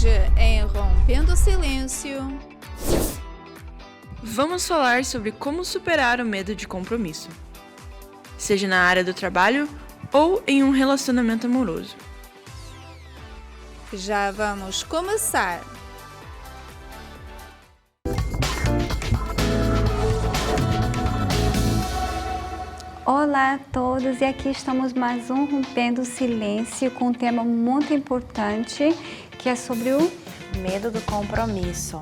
Hoje, em Rompendo o Silêncio, vamos falar sobre como superar o medo de compromisso, seja na área do trabalho ou em um relacionamento amoroso. já vamos começar. Olá a todos, e aqui estamos mais um Rompendo o Silêncio com um tema muito importante, que é sobre o medo do compromisso.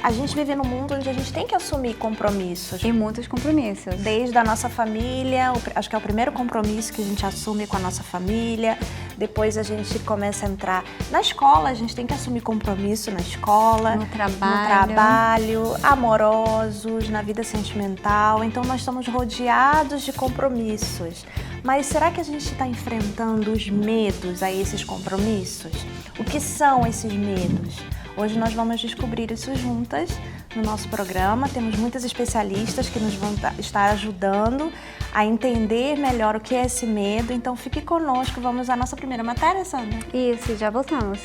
A gente vive num mundo onde a gente tem que assumir compromissos. e muitos compromissos. Desde a nossa família, acho que é o primeiro compromisso que a gente assume com a nossa família. Depois a gente começa a entrar na escola, a gente tem que assumir compromisso na escola, No trabalho. no trabalho, amorosos, na vida sentimental. Então nós estamos rodeados de compromissos. Mas será que a gente está enfrentando os medos a esses compromissos? O que são esses medos? Hoje nós vamos descobrir isso juntas no nosso programa. Temos muitas especialistas que nos vão estar ajudando a entender melhor o que é esse medo. Então fique conosco, vamos à nossa primeira matéria, Sandra? Isso, já voltamos.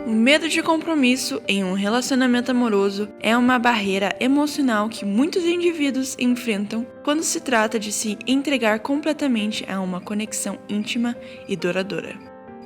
O medo de compromisso em um relacionamento amoroso é uma barreira emocional que muitos indivíduos enfrentam quando se trata de se entregar completamente a uma conexão íntima e duradoura.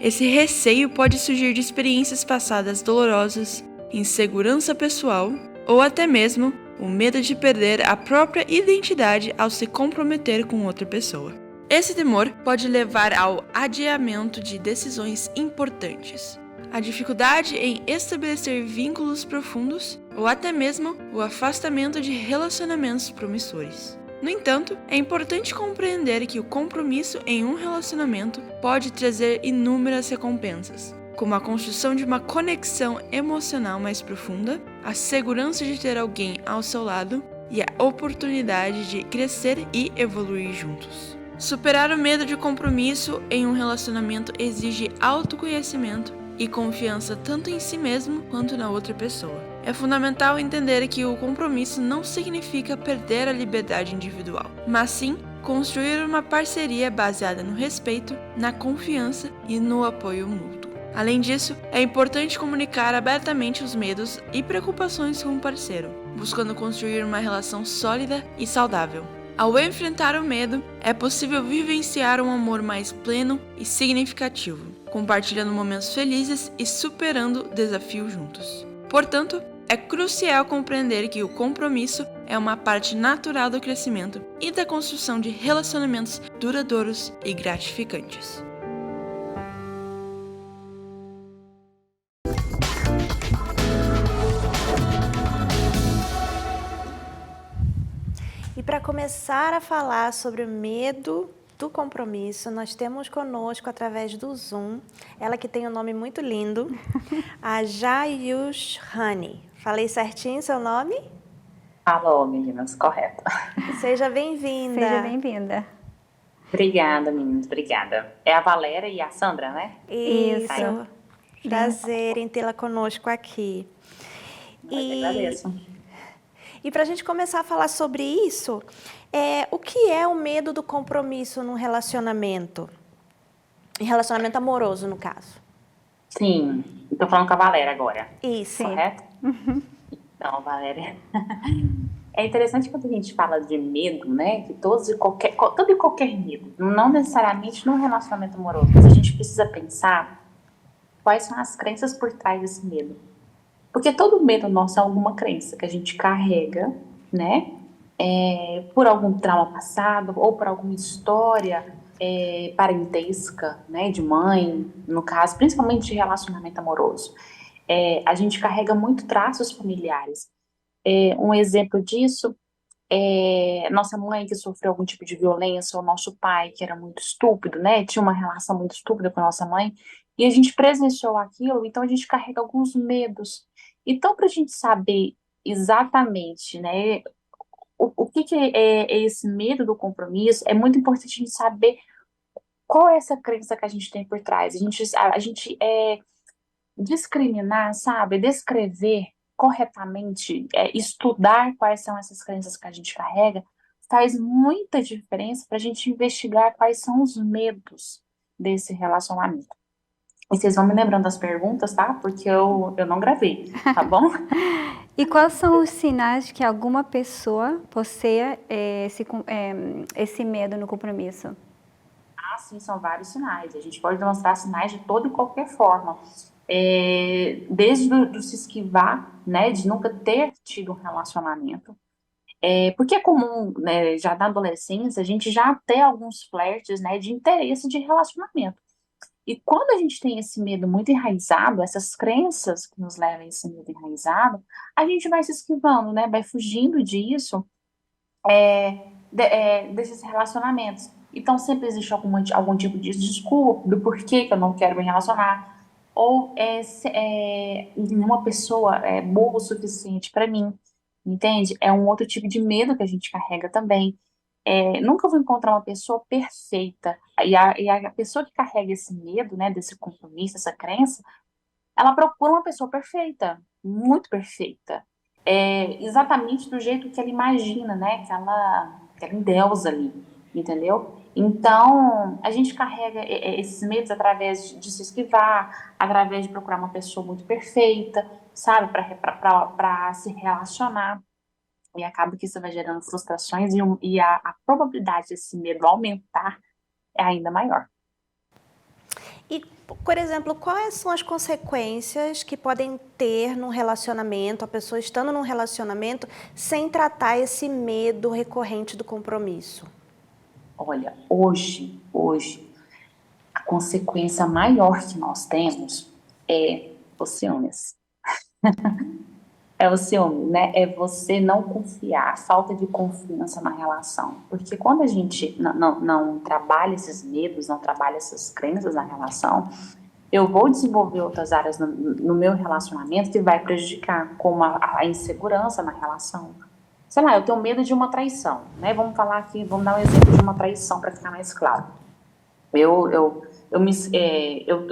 Esse receio pode surgir de experiências passadas dolorosas, insegurança pessoal ou até mesmo o medo de perder a própria identidade ao se comprometer com outra pessoa. Esse temor pode levar ao adiamento de decisões importantes, a dificuldade em estabelecer vínculos profundos ou até mesmo o afastamento de relacionamentos promissores. No entanto, é importante compreender que o compromisso em um relacionamento pode trazer inúmeras recompensas, como a construção de uma conexão emocional mais profunda, a segurança de ter alguém ao seu lado e a oportunidade de crescer e evoluir juntos. Superar o medo de compromisso em um relacionamento exige autoconhecimento e confiança tanto em si mesmo quanto na outra pessoa. É fundamental entender que o compromisso não significa perder a liberdade individual, mas sim construir uma parceria baseada no respeito, na confiança e no apoio mútuo. Além disso, é importante comunicar abertamente os medos e preocupações com o parceiro, buscando construir uma relação sólida e saudável. Ao enfrentar o medo, é possível vivenciar um amor mais pleno e significativo, compartilhando momentos felizes e superando desafios juntos. Portanto, é crucial compreender que o compromisso é uma parte natural do crescimento e da construção de relacionamentos duradouros e gratificantes. E para começar a falar sobre o medo do compromisso, nós temos conosco, através do Zoom, ela que tem um nome muito lindo, a Jayushani. Falei certinho seu nome? Alô, meninas, correto. Seja bem-vinda. Seja bem-vinda. Obrigada, meninas, obrigada. É a Valéria e a Sandra, né? Isso. Prazer em tê-la conosco aqui. Agradeço. E para a gente começar a falar sobre isso, o que é o medo do compromisso num relacionamento? Em relacionamento amoroso, no caso. Sim, estou falando com a Valéria agora. Isso. Correto? Então, Valéria, é interessante quando a gente fala de medo, né? Que todo e qualquer medo, não necessariamente no relacionamento amoroso, mas a gente precisa pensar quais são as crenças por trás desse medo. Porque todo medo nosso é alguma crença que a gente carrega, né? Por algum trauma passado ou por alguma história parentesca, né? De mãe, no caso, principalmente de relacionamento amoroso. A gente carrega muito traços familiares. Um exemplo disso é nossa mãe que sofreu algum tipo de violência, ou nosso pai que era muito estúpido, né? Tinha uma relação muito estúpida com a nossa mãe, e a gente presenciou aquilo, então a gente carrega alguns medos. Então, para a gente saber exatamente, né, o que é esse medo do compromisso, é muito importante a gente saber qual é essa crença que a gente tem por trás. A gente discriminar, sabe? Descrever corretamente, estudar quais são essas crenças que a gente carrega, faz muita diferença para a gente investigar quais são os medos desse relacionamento. E vocês vão me lembrando das perguntas, tá? Porque eu não gravei, tá bom? E quais são os sinais que alguma pessoa posseia esse medo no compromisso? Ah, sim, são vários sinais. A gente pode demonstrar sinais de toda e qualquer forma. Desde do se esquivar, né, de nunca ter tido um relacionamento. Porque é comum, né, já na adolescência, a gente já ter alguns flertes, né, de interesse de relacionamento. E quando a gente tem esse medo muito enraizado, essas crenças que nos levam a esse medo enraizado, a gente vai se esquivando, né, vai fugindo disso, desses relacionamentos. Então, sempre existe algum tipo de desculpa do porquê que eu não quero me relacionar. Ou uma pessoa é boa o suficiente para mim, entende? É um outro tipo de medo que a gente carrega também. Nunca vou encontrar uma pessoa perfeita. E a pessoa que carrega esse medo, né, desse compromisso, essa crença, ela procura uma pessoa perfeita, muito perfeita. Exatamente do jeito que ela imagina, né? Que ela endeusa ali, entendeu? Então, a gente carrega esses medos através de se esquivar, através de procurar uma pessoa muito perfeita, sabe? Para se relacionar. E acaba que isso vai gerando frustrações e a probabilidade desse medo aumentar é ainda maior. E, por exemplo, quais são as consequências que podem ter num relacionamento, a pessoa estando num relacionamento, sem tratar esse medo recorrente do compromisso? Olha, hoje, a consequência maior que nós temos é os ciúmes. É o ciúme, né? É você não confiar, falta de confiança na relação. Porque quando a gente não trabalha esses medos, não trabalha essas crenças na relação, eu vou desenvolver outras áreas no meu relacionamento que vai prejudicar, como a insegurança na relação. Sei lá, eu tenho medo de uma traição, né? Vamos falar aqui, vamos dar um exemplo de uma traição para ficar mais claro. Eu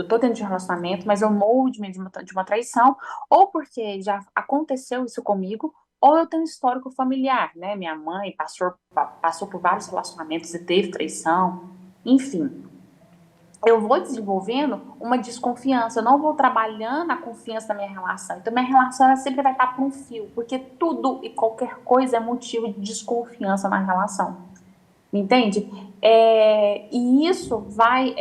tô dentro de um relacionamento, mas eu morro de medo de uma traição, ou porque já aconteceu isso comigo, ou eu tenho um histórico familiar, né? Minha mãe passou por vários relacionamentos e teve traição, enfim. Eu vou desenvolvendo uma desconfiança, eu não vou trabalhando a confiança da minha relação. Então, minha relação ela sempre vai estar por um fio, porque tudo e qualquer coisa é motivo de desconfiança na relação. Entende? E isso vai.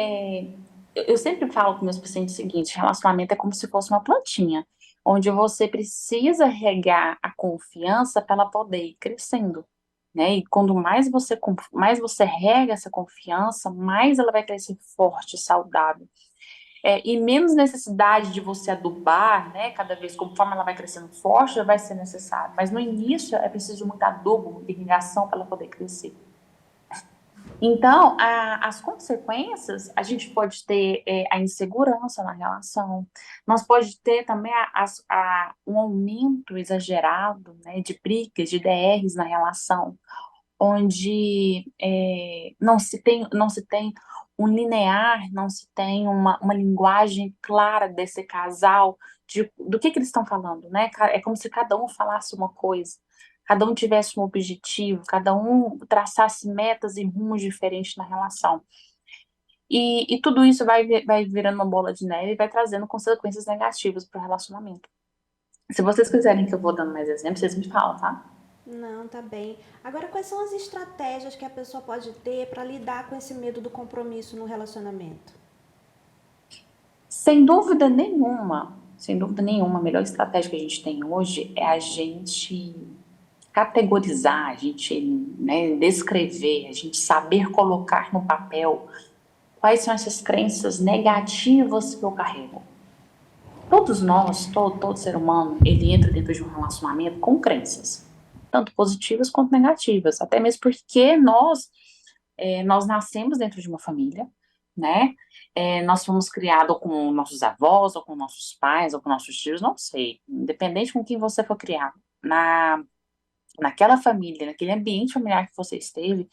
Eu sempre falo com meus pacientes o seguinte: relacionamento é como se fosse uma plantinha, onde você precisa regar a confiança para ela poder ir crescendo. Né? E quando mais você rega essa confiança, mais ela vai crescer forte, saudável. E menos necessidade de você adubar, né? Cada vez, conforme ela vai crescendo forte, vai ser necessário. Mas no início é preciso muito adubo, muita irrigação para ela poder crescer. Então, as consequências, a gente pode ter a insegurança na relação, nós pode ter também um aumento exagerado, né, de brigas, de DRs na relação, onde não se tem um linear, não se tem uma linguagem clara desse casal, do que eles estão falando, né? É como se cada um falasse uma coisa, cada um tivesse um objetivo, cada um traçasse metas e rumos diferentes na relação. E tudo isso vai virando uma bola de neve e vai trazendo consequências negativas para o relacionamento. Se vocês quiserem que eu vou dando mais exemplos, vocês me falam, tá? Não, tá bem. Agora, quais são as estratégias que a pessoa pode ter para lidar com esse medo do compromisso no relacionamento? Sem dúvida nenhuma, a melhor estratégia que a gente tem hoje é a gente categorizar, a gente, né, descrever, a gente saber colocar no papel quais são essas crenças negativas que eu carrego. Todos nós, todo ser humano, ele entra dentro de um relacionamento com crenças, tanto positivas quanto negativas, até mesmo porque nós nascemos dentro de uma família, né? Nós fomos criados com nossos avós, ou com nossos pais, ou com nossos tios, não sei, independente com quem você for criado, naquela família, naquele ambiente familiar que você esteve,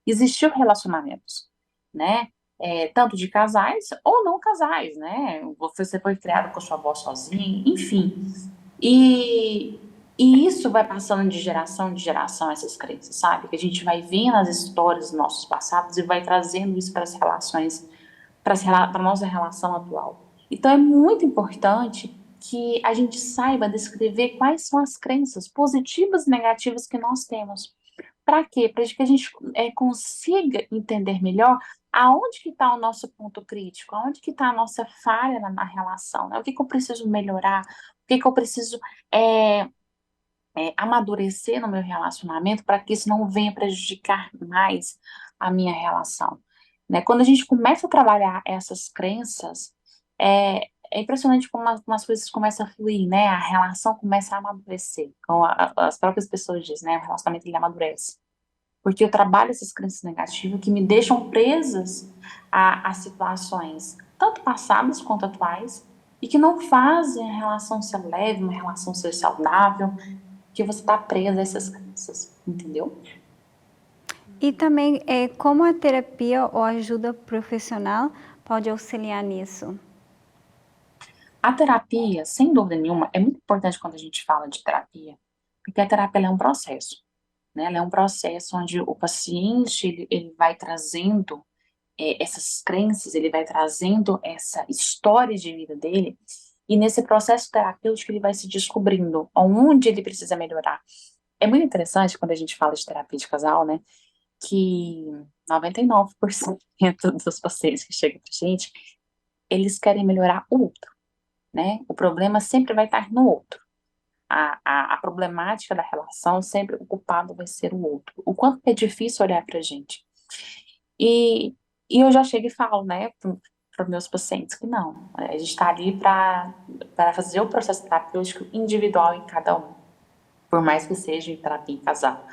existiam relacionamentos, né? Tanto de casais ou não casais, né? Você foi criado com a sua avó sozinha, enfim. E isso vai passando de geração essas crenças, sabe? Que a gente vai vendo as histórias dos nossos passados e vai trazendo isso para as relações, para a nossa relação atual. Então, é muito importante que a gente saiba descrever quais são as crenças positivas e negativas que nós temos. Para quê? Para que a gente consiga entender melhor aonde que está o nosso ponto crítico, aonde que está a nossa falha na relação, né? O que que eu preciso melhorar, o que que eu preciso é, amadurecer no meu relacionamento para que isso não venha prejudicar mais a minha relação, né? Quando a gente começa a trabalhar essas crenças, é impressionante como as coisas começam a fluir, né? A relação começa a amadurecer, como as próprias pessoas dizem, né? O relacionamento ele amadurece. Porque eu trabalho essas crenças negativas que me deixam presas a situações tanto passadas quanto atuais e que não fazem a relação ser leve, uma relação ser saudável, que você está presa a essas crenças, entendeu? E também, como a terapia ou ajuda profissional pode auxiliar nisso? A terapia, sem dúvida nenhuma, é muito importante quando a gente fala de terapia, porque a terapia ela é um processo, né? Ela é um processo onde o paciente ele vai trazendo essas crenças, ele vai trazendo essa história de vida dele, e nesse processo terapêutico ele vai se descobrindo onde ele precisa melhorar. É muito interessante quando a gente fala de terapia de casal, né? Que 99% dos pacientes que chegam pra gente, eles querem melhorar o outro, né? O problema sempre vai estar no outro. A problemática da relação, sempre o culpado vai ser o outro. O quanto é difícil olhar pra gente. E, e eu já chego e falo, né, para meus pacientes que não, a gente está ali para fazer o processo terapêutico individual em cada um, por mais que seja em terapia em casal.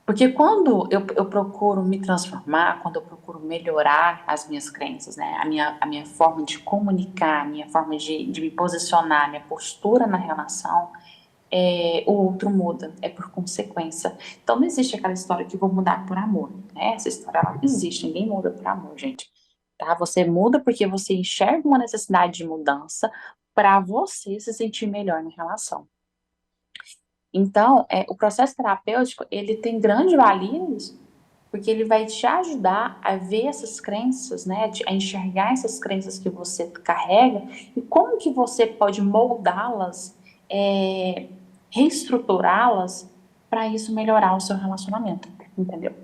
Porque quando eu procuro me transformar, quando eu procuro melhorar as minhas crenças, né, a minha forma de comunicar, a minha forma de me posicionar, a minha postura na relação, o outro muda, é por consequência. Então não existe aquela história que vou mudar por amor, né? Essa história ela não existe, ninguém muda por amor, gente. Tá? Você muda porque você enxerga uma necessidade de mudança para você se sentir melhor na relação. Então, o processo terapêutico, ele tem grande valia nisso, porque ele vai te ajudar a ver essas crenças, né, a enxergar essas crenças que você carrega e como que você pode moldá-las, reestruturá-las para isso melhorar o seu relacionamento, entendeu?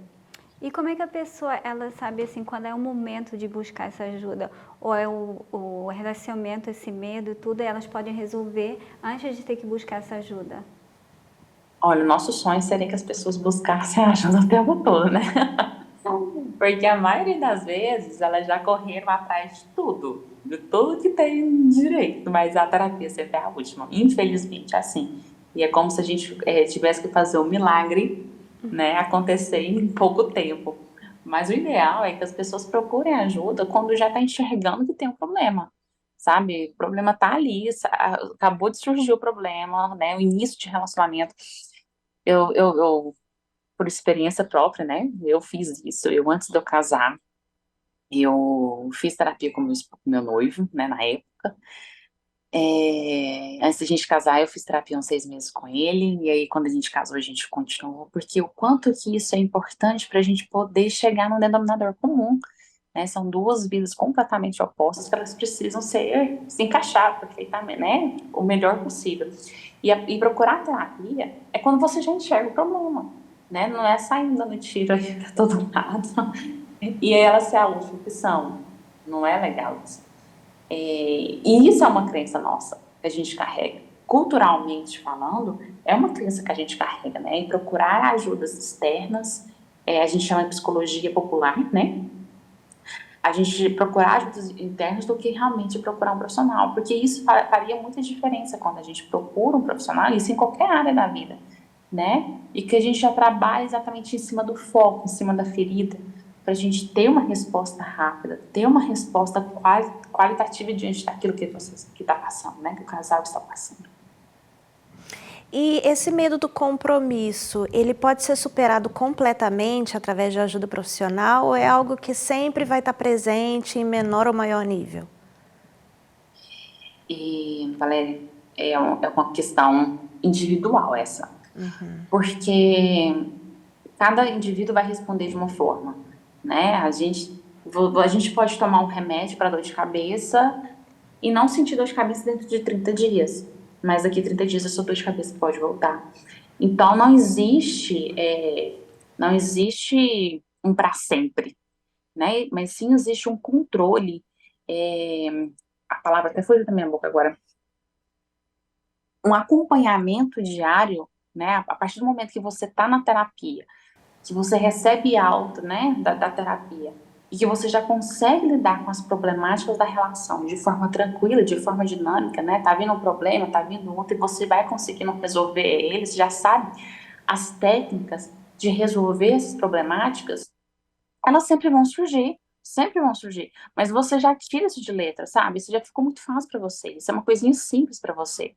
E como é que a pessoa, ela sabe assim, quando é o momento de buscar essa ajuda? Ou é o relacionamento, esse medo e tudo, elas podem resolver antes de ter que buscar essa ajuda? Olha, o nosso sonho seria que as pessoas buscassem ajuda o tempo todo, né? Porque a maioria das vezes elas já correram atrás de tudo que tem direito, mas a terapia sempre é a última, infelizmente, é assim. E é como se a gente tivesse que fazer um milagre, né, acontecer em pouco tempo. Mas o ideal é que as pessoas procurem ajuda quando já está enxergando que tem um problema, sabe? O problema está ali, acabou de surgir o problema, né? O início de relacionamento. Eu por experiência própria, né? Eu fiz isso. Eu, antes de eu casar, eu fiz terapia com meu noivo, né, na época. Antes da gente casar, eu fiz terapia uns 6 meses com ele, e aí quando a gente casou, a gente continuou, porque o quanto que isso é importante para a gente poder chegar no denominador comum, né? São duas vidas completamente opostas que elas precisam se encaixar perfeitamente, né? O melhor possível. E procurar terapia é quando você já enxerga o problema, né? Não é saindo dando tiro aí para todo lado e ela ser a última opção. Não é legal isso. E isso é uma crença nossa, que a gente carrega. Culturalmente falando, é uma crença que a gente carrega, né? E procurar ajudas externas, a gente chama de psicologia popular, né? A gente procurar ajudas internas do que realmente procurar um profissional, porque isso faria muita diferença quando a gente procura um profissional, isso em qualquer área da vida, né? E que a gente já trabalha exatamente em cima do foco, em cima da ferida, para a gente ter uma resposta rápida, ter uma resposta qualitativa diante daquilo que está passando, né? Que o casal está passando. E esse medo do compromisso, ele pode ser superado completamente através de ajuda profissional ou é algo que sempre vai estar presente em menor ou maior nível? E, Valéria, é uma questão individual essa. Porque cada indivíduo vai responder de uma forma, né? A gente pode tomar um remédio para dor de cabeça e não sentir dor de cabeça dentro de 30 dias. Mas daqui a 30 dias a sua dor de cabeça pode voltar. Então não existe um para sempre, né? Mas sim existe um controle. é, a palavra até foi da minha boca agora. Um acompanhamento diário, né? A partir do momento que você está na terapia, que você recebe alta, né, da terapia, e que você já consegue lidar com as problemáticas da relação de forma tranquila, de forma dinâmica, né? Tá vindo um problema, tá vindo outro, e você vai conseguindo resolver eles, já sabe as técnicas de resolver essas problemáticas, elas sempre vão surgir, mas você já tira isso de letra, sabe? Isso já ficou muito fácil para você, isso é uma coisinha simples para você.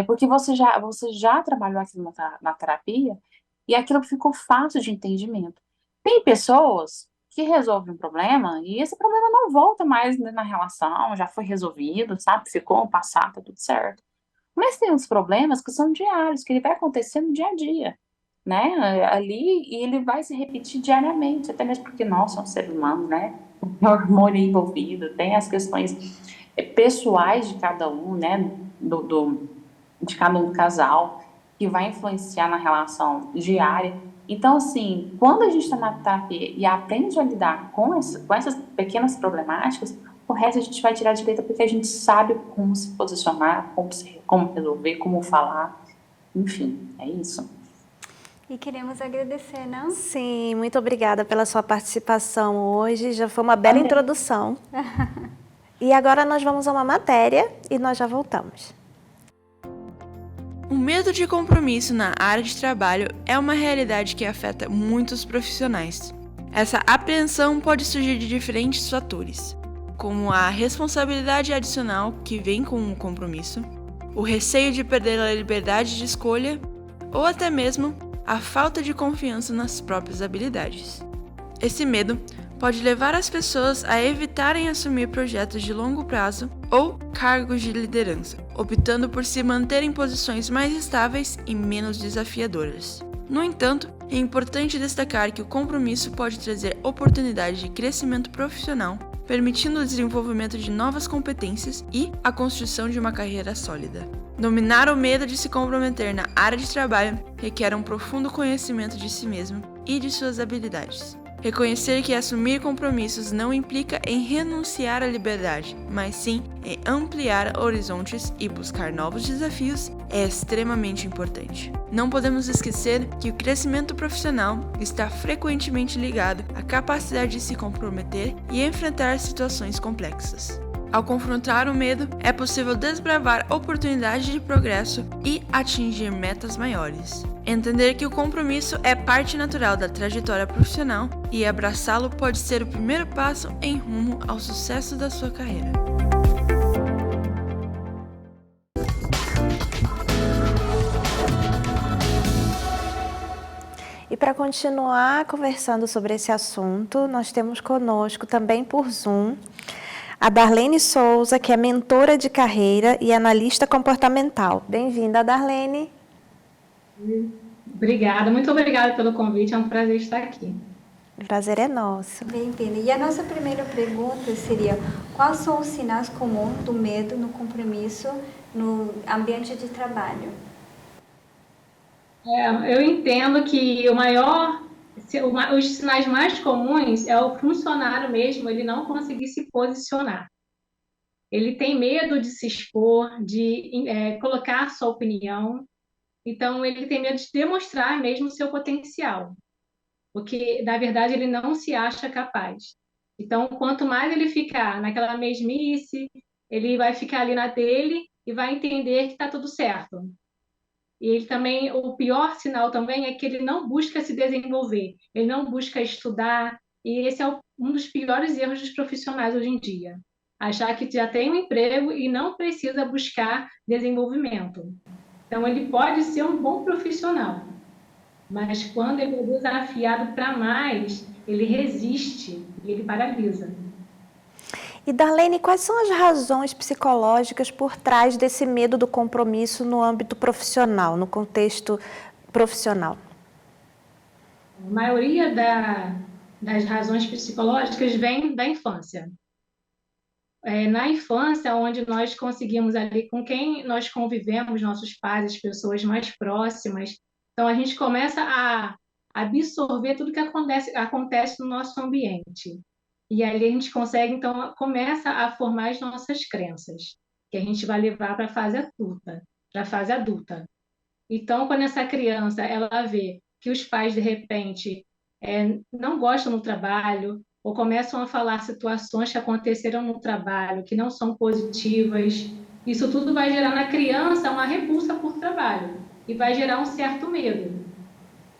Porque você já trabalhou aquilo na terapia e aquilo ficou fácil de entendimento. Tem pessoas que resolvem um problema e esse problema não volta mais na relação, já foi resolvido, sabe? Ficou no passado, tá tudo certo. Mas tem uns problemas que são diários, que ele vai acontecer no dia a dia, né? Ali, e ele vai se repetir diariamente, até mesmo porque nós somos seres humanos, né? Tem hormônio envolvido, tem as questões pessoais de cada um, né? De cada um do casal, que vai influenciar na relação diária. Então, assim, quando a gente está na terapia e aprende a lidar com essas pequenas problemáticas, o resto a gente vai tirar de letra porque a gente sabe como se posicionar, como resolver, como falar. Enfim, é isso. E queremos agradecer, não? Sim, muito obrigada pela sua participação hoje. Já foi uma bela introdução. E agora nós vamos a uma matéria e nós já voltamos. O medo de compromisso na área de trabalho é uma realidade que afeta muitos profissionais. Essa apreensão pode surgir de diferentes fatores, como a responsabilidade adicional que vem com o compromisso, o receio de perder a liberdade de escolha ou até mesmo a falta de confiança nas próprias habilidades. Esse medo pode levar as pessoas a evitarem assumir projetos de longo prazo ou cargos de liderança, optando por se manter em posições mais estáveis e menos desafiadoras. No entanto, é importante destacar que o compromisso pode trazer oportunidades de crescimento profissional, permitindo o desenvolvimento de novas competências e a construção de uma carreira sólida. Dominar o medo de se comprometer na área de trabalho requer um profundo conhecimento de si mesmo e de suas habilidades. Reconhecer que assumir compromissos não implica em renunciar à liberdade, mas sim em ampliar horizontes e buscar novos desafios é extremamente importante. Não podemos esquecer que o crescimento profissional está frequentemente ligado à capacidade de se comprometer e enfrentar situações complexas. Ao confrontar o medo, é possível desbravar oportunidades de progresso e atingir metas maiores. Entender que o compromisso é parte natural da trajetória profissional e abraçá-lo pode ser o primeiro passo em rumo ao sucesso da sua carreira. E para continuar conversando sobre esse assunto, nós temos conosco também por Zoom a Darlene Souza, que é mentora de carreira e analista comportamental. Bem-vinda, Darlene. Obrigada, muito obrigada pelo convite, é um prazer estar aqui. O prazer é nosso. Bem-vinda. E a nossa primeira pergunta seria: quais são os sinais comuns do medo no compromisso no ambiente de trabalho? Eu entendo que os sinais mais comuns é o funcionário mesmo, ele não conseguir se posicionar. Ele tem medo de se expor, de colocar sua opinião, então ele tem medo de demonstrar mesmo o seu potencial, porque, na verdade, ele não se acha capaz. Então, quanto mais ele ficar naquela mesmice, ele vai ficar ali na dele e vai entender que está tudo certo. E ele também, o pior sinal também é que ele não busca se desenvolver, ele não busca estudar, e esse é um dos piores erros dos profissionais hoje em dia. Achar que já tem um emprego e não precisa buscar desenvolvimento. Então, ele pode ser um bom profissional, mas quando ele é desafiado para mais, ele resiste e ele paralisa. E Darlene, quais são as razões psicológicas por trás desse medo do compromisso no âmbito profissional, no contexto profissional? A maioria das razões psicológicas vem da infância. na infância, onde nós conseguimos ali com quem nós convivemos, nossos pais, as pessoas mais próximas. Então, a gente começa a absorver tudo que acontece no nosso ambiente. E ali a gente consegue, então, começa a formar as nossas crenças, que a gente vai levar para a fase adulta, para a fase adulta. Então, quando essa criança ela vê que os pais, de repente, não gostam do trabalho, ou começam a falar situações que aconteceram no trabalho que não são positivas, isso tudo vai gerar na criança uma repulsa por trabalho e vai gerar um certo medo.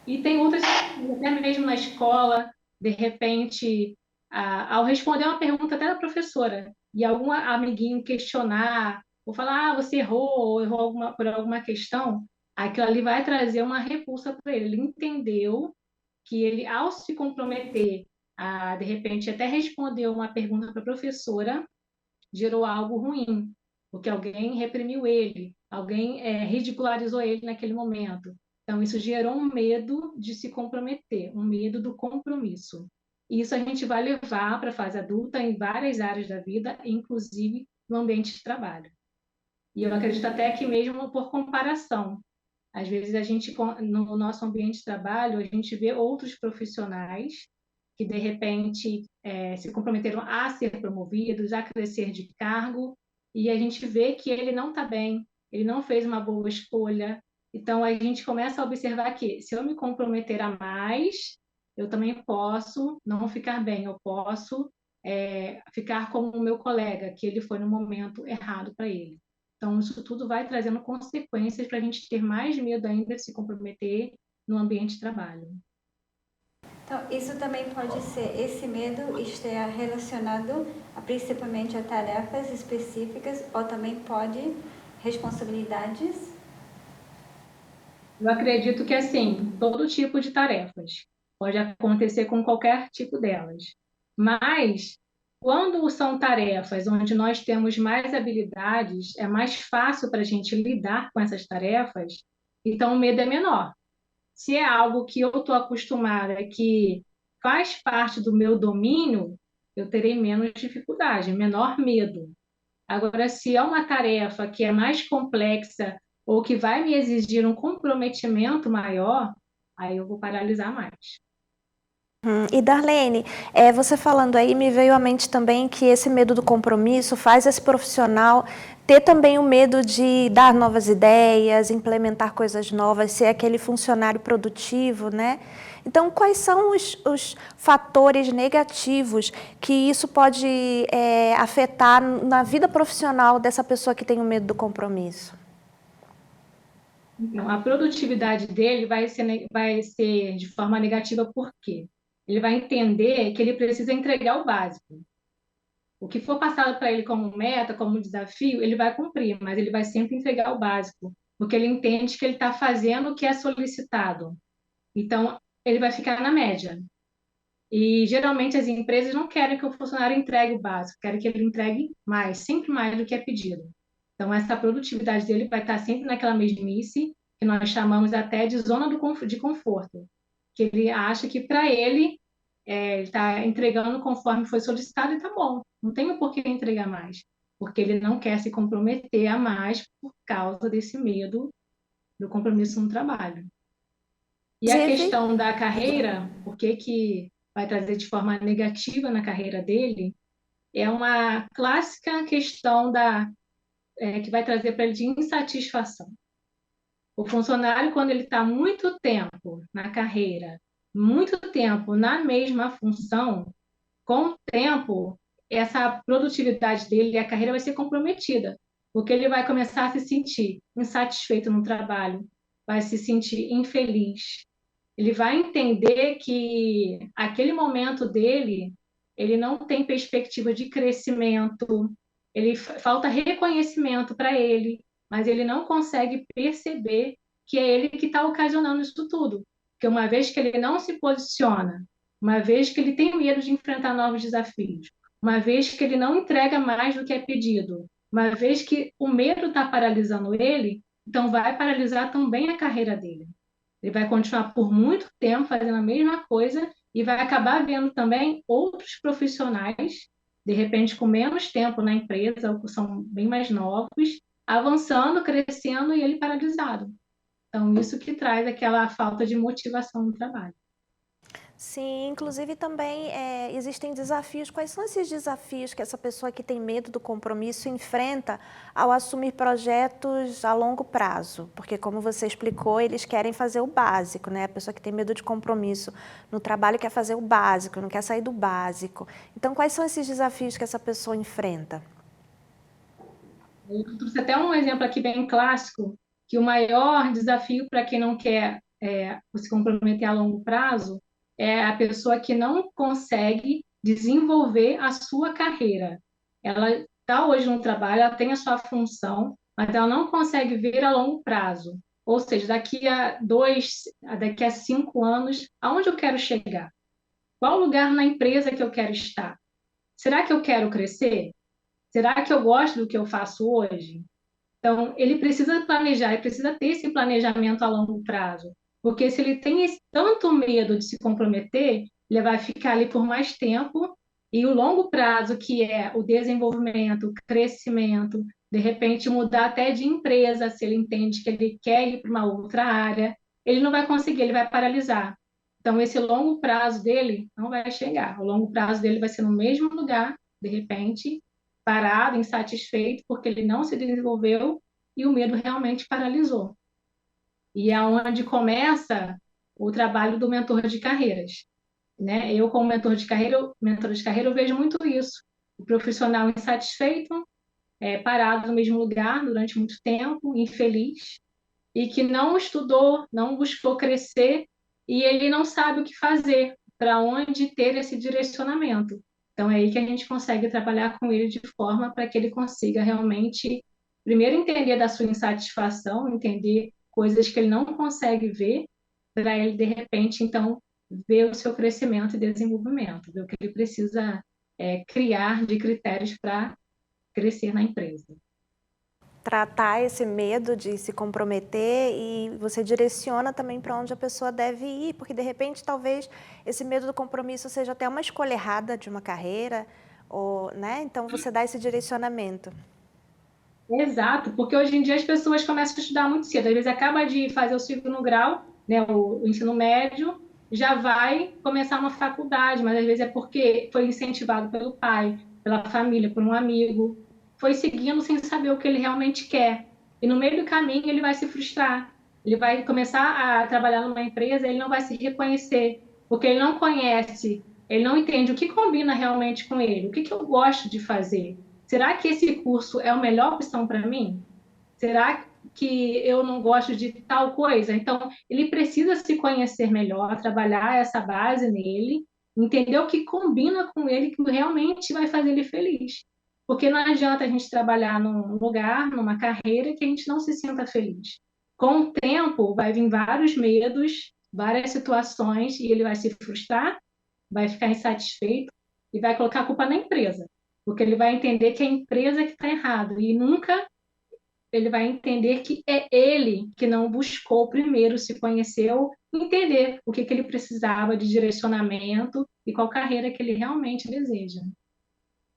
E tem outras, até mesmo na escola, de repente, ao responder uma pergunta até da professora, e algum amiguinho questionar, ou falar, você errou, ou errou por alguma questão, aquilo ali vai trazer uma repulsa para ele. Ele entendeu que ele, ao se comprometer a, de repente, até responder uma pergunta para a professora, gerou algo ruim, porque alguém reprimiu ele, alguém ridicularizou ele naquele momento. Então, isso gerou um medo de se comprometer, um medo do compromisso. E isso a gente vai levar para a fase adulta em várias áreas da vida, inclusive no ambiente de trabalho. E eu acredito até que mesmo por comparação, às vezes a gente, no nosso ambiente de trabalho, a gente vê outros profissionais que, de repente, se comprometeram a ser promovidos, a crescer de cargo, e a gente vê que ele não está bem, ele não fez uma boa escolha. Então, a gente começa a observar que, se eu me comprometer a mais, eu também posso não ficar bem, eu posso ficar como o meu colega, que ele foi no momento errado para ele. Então, isso tudo vai trazendo consequências para a gente ter mais medo ainda de se comprometer no ambiente de trabalho. Então, isso também pode ser, esse medo esteja relacionado principalmente a tarefas específicas ou também pode responsabilidades? Eu acredito que, assim, todo tipo de tarefas pode acontecer com qualquer tipo delas. Mas, quando são tarefas onde nós temos mais habilidades, é mais fácil para a gente lidar com essas tarefas, então o medo é menor. Se é algo que eu estou acostumada, que faz parte do meu domínio, eu terei menos dificuldade, menor medo. Agora, se é uma tarefa que é mais complexa ou que vai me exigir um comprometimento maior, aí eu vou paralisar mais. E Darlene, você falando aí, me veio à mente também que esse medo do compromisso faz esse profissional ter também o medo de dar novas ideias, implementar coisas novas, ser aquele funcionário produtivo, né? Então, quais são os fatores negativos que isso pode afetar na vida profissional dessa pessoa que tem o medo do compromisso? Então, a produtividade dele vai ser de forma negativa, por quê? Ele vai entender que ele precisa entregar o básico. O que for passado para ele como meta, como desafio, ele vai cumprir, mas ele vai sempre entregar o básico, porque ele entende que ele está fazendo o que é solicitado. Então, ele vai ficar na média. E, geralmente, as empresas não querem que o funcionário entregue o básico, querem que ele entregue mais, sempre mais do que é pedido. Então, essa produtividade dele vai estar sempre naquela mesmice, que nós chamamos até de zona de conforto, que ele acha que, para ele, ele está entregando conforme foi solicitado e está bom, não tem por que entregar mais, porque ele não quer se comprometer a mais por causa desse medo do compromisso no trabalho. E a questão da carreira, por que vai trazer de forma negativa na carreira dele, é uma clássica questão que vai trazer para ele de insatisfação. O funcionário, quando ele está muito tempo na carreira, muito tempo na mesma função, com o tempo, essa produtividade dele e a carreira vai ser comprometida, porque ele vai começar a se sentir insatisfeito no trabalho, vai se sentir infeliz. Ele vai entender que aquele momento dele, ele não tem perspectiva de crescimento, ele falta reconhecimento para ele, mas ele não consegue perceber que é ele que está ocasionando isso tudo. Porque uma vez que ele não se posiciona, uma vez que ele tem medo de enfrentar novos desafios, uma vez que ele não entrega mais do que é pedido, uma vez que o medo está paralisando ele, então vai paralisar também a carreira dele. Ele vai continuar por muito tempo fazendo a mesma coisa e vai acabar vendo também outros profissionais de repente com menos tempo na empresa, ou são bem mais novos, avançando, crescendo e ele paralisado. Então, isso que traz aquela falta de motivação no trabalho. Sim, inclusive também existem desafios. Quais são esses desafios que essa pessoa que tem medo do compromisso enfrenta ao assumir projetos a longo prazo? Porque, como você explicou, eles querem fazer o básico, né? A pessoa que tem medo de compromisso no trabalho quer fazer o básico, não quer sair do básico. Então, quais são esses desafios que essa pessoa enfrenta? Eu trouxe até um exemplo aqui bem clássico, que o maior desafio para quem não quer se comprometer a longo prazo é a pessoa que não consegue desenvolver a sua carreira. Ela está hoje no trabalho, ela tem a sua função, mas ela não consegue ver a longo prazo. Ou seja, daqui a 5 anos, aonde eu quero chegar? Qual lugar na empresa que eu quero estar? Será que eu quero crescer? Será que eu gosto do que eu faço hoje? Então, ele precisa planejar, ele precisa ter esse planejamento a longo prazo, porque se ele tem tanto medo de se comprometer, ele vai ficar ali por mais tempo, e o longo prazo, que é o desenvolvimento, o crescimento, de repente mudar até de empresa, se ele entende que ele quer ir para uma outra área, ele não vai conseguir, ele vai paralisar. Então, esse longo prazo dele não vai chegar. O longo prazo dele vai ser no mesmo lugar, de repente, parado, insatisfeito, porque ele não se desenvolveu e o medo realmente paralisou. E é onde começa o trabalho do mentor de carreiras, né? Eu, como mentor de carreira, eu vejo muito isso. O profissional insatisfeito, parado no mesmo lugar durante muito tempo, infeliz, e que não estudou, não buscou crescer, e ele não sabe o que fazer, para onde ter esse direcionamento. Então, é aí que a gente consegue trabalhar com ele de forma para que ele consiga realmente, primeiro, entender da sua insatisfação, entender coisas que ele não consegue ver, para ele, de repente, então, ver o seu crescimento e desenvolvimento, ver o que ele precisa criar de critérios para crescer na empresa. Tratar esse medo de se comprometer e você direciona também para onde a pessoa deve ir, porque de repente talvez esse medo do compromisso seja até uma escolha errada de uma carreira, ou, né? Então você dá esse direcionamento. Exato, porque hoje em dia as pessoas começam a estudar muito cedo. Às vezes acaba de fazer o segundo grau, né, o ensino médio, já vai começar uma faculdade, mas às vezes é porque foi incentivado pelo pai, pela família, por um amigo, foi seguindo sem saber o que ele realmente quer. E no meio do caminho ele vai se frustrar. Ele vai começar a trabalhar numa empresa, ele não vai se reconhecer, porque ele não conhece, ele não entende o que combina realmente com ele, o que eu gosto de fazer. Será que esse curso é a melhor opção para mim? Será que eu não gosto de tal coisa? Então, ele precisa se conhecer melhor, trabalhar essa base nele, entender o que combina com ele, que realmente vai fazer ele feliz. Porque não adianta a gente trabalhar num lugar, numa carreira que a gente não se sinta feliz. Com o tempo, vai vir vários medos, várias situações, e ele vai se frustrar, vai ficar insatisfeito e vai colocar a culpa na empresa. Porque ele vai entender que é a empresa que está errado e nunca ele vai entender que é ele que não buscou primeiro, se conheceu, entender o que ele precisava de direcionamento e qual carreira que ele realmente deseja.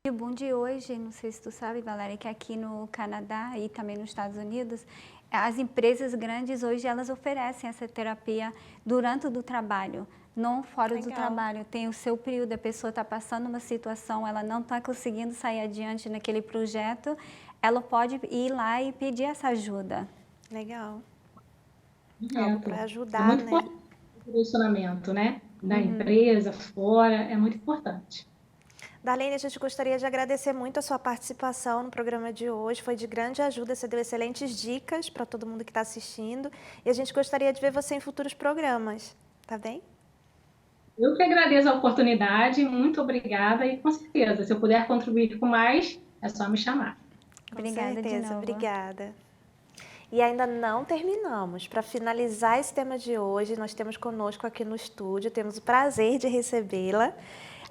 E o bom de hoje, não sei se tu sabe, Valéria, que aqui no Canadá e também nos Estados Unidos, as empresas grandes hoje elas oferecem essa terapia durante o trabalho, não fora do trabalho. Tem o seu período, a pessoa está passando uma situação, ela não está conseguindo sair adiante naquele projeto, ela pode ir lá e pedir essa ajuda. Legal. Algo para ajudar, é muito né? importante o direcionamento, né? Da empresa, fora, é muito importante. Darlene, a gente gostaria de agradecer muito a sua participação no programa de hoje. Foi de grande ajuda, você deu excelentes dicas para todo mundo que está assistindo. E a gente gostaria de ver você em futuros programas, tá bem? Eu que agradeço a oportunidade, muito obrigada e com certeza, se eu puder contribuir com mais, é só me chamar. Obrigada Com certeza, de novo. obrigada. E ainda não terminamos. Para finalizar esse tema de hoje, nós temos conosco aqui no estúdio, temos o prazer de recebê-la,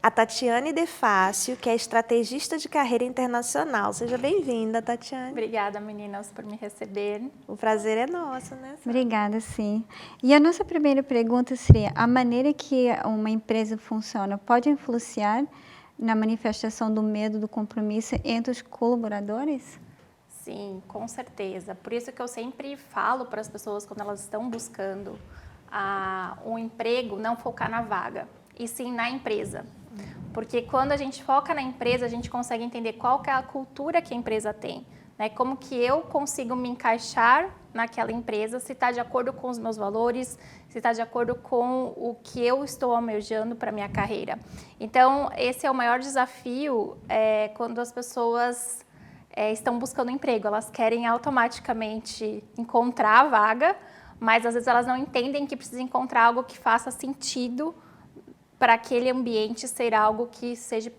a Tatiane De Fácio, que é estrategista de carreira internacional. Seja bem-vinda, Tatiane. Obrigada, meninas, por me receber. O prazer é nosso, né? Obrigada, sim. E a nossa primeira pergunta seria, a maneira que uma empresa funciona pode influenciar na manifestação do medo, do compromisso entre os colaboradores? Sim, com certeza. Por isso que eu sempre falo para as pessoas quando elas estão buscando um emprego, não focar na vaga, e sim na empresa. Porque quando a gente foca na empresa, a gente consegue entender qual que é a cultura que a empresa tem, né? Como que eu consigo me encaixar naquela empresa, se está de acordo com os meus valores, se está de acordo com o que eu estou almejando para a minha carreira. Então, esse é o maior desafio quando as pessoas estão buscando emprego. Elas querem automaticamente encontrar a vaga, mas às vezes elas não entendem que precisa encontrar algo que faça sentido para aquele ambiente ser algo que seja,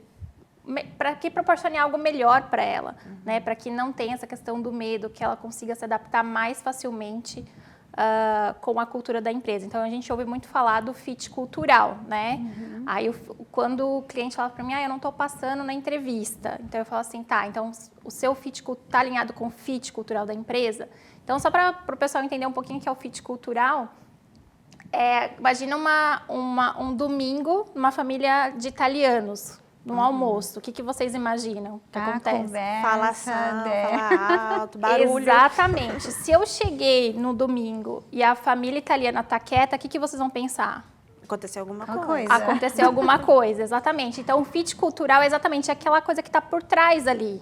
para que proporcione algo melhor para ela, né? Para que não tenha essa questão do medo, que ela consiga se adaptar mais facilmente com a cultura da empresa. Então, a gente ouve muito falar do fit cultural, né? Aí, quando o cliente fala para mim, eu não estou passando na entrevista. Então, eu falo assim, tá, então o seu fit está alinhado com o fit cultural da empresa? Então, só para o pessoal entender um pouquinho o que é o fit cultural, imagina um domingo numa família de italianos, num almoço. O que vocês imaginam que acontece? Conversa, Fala alto, barulho. Exatamente. Se eu cheguei no domingo e a família italiana está quieta, o que vocês vão pensar? Aconteceu alguma Uma coisa. coisa. Aconteceu alguma coisa, exatamente. Então, o fit cultural é exatamente aquela coisa que está por trás ali,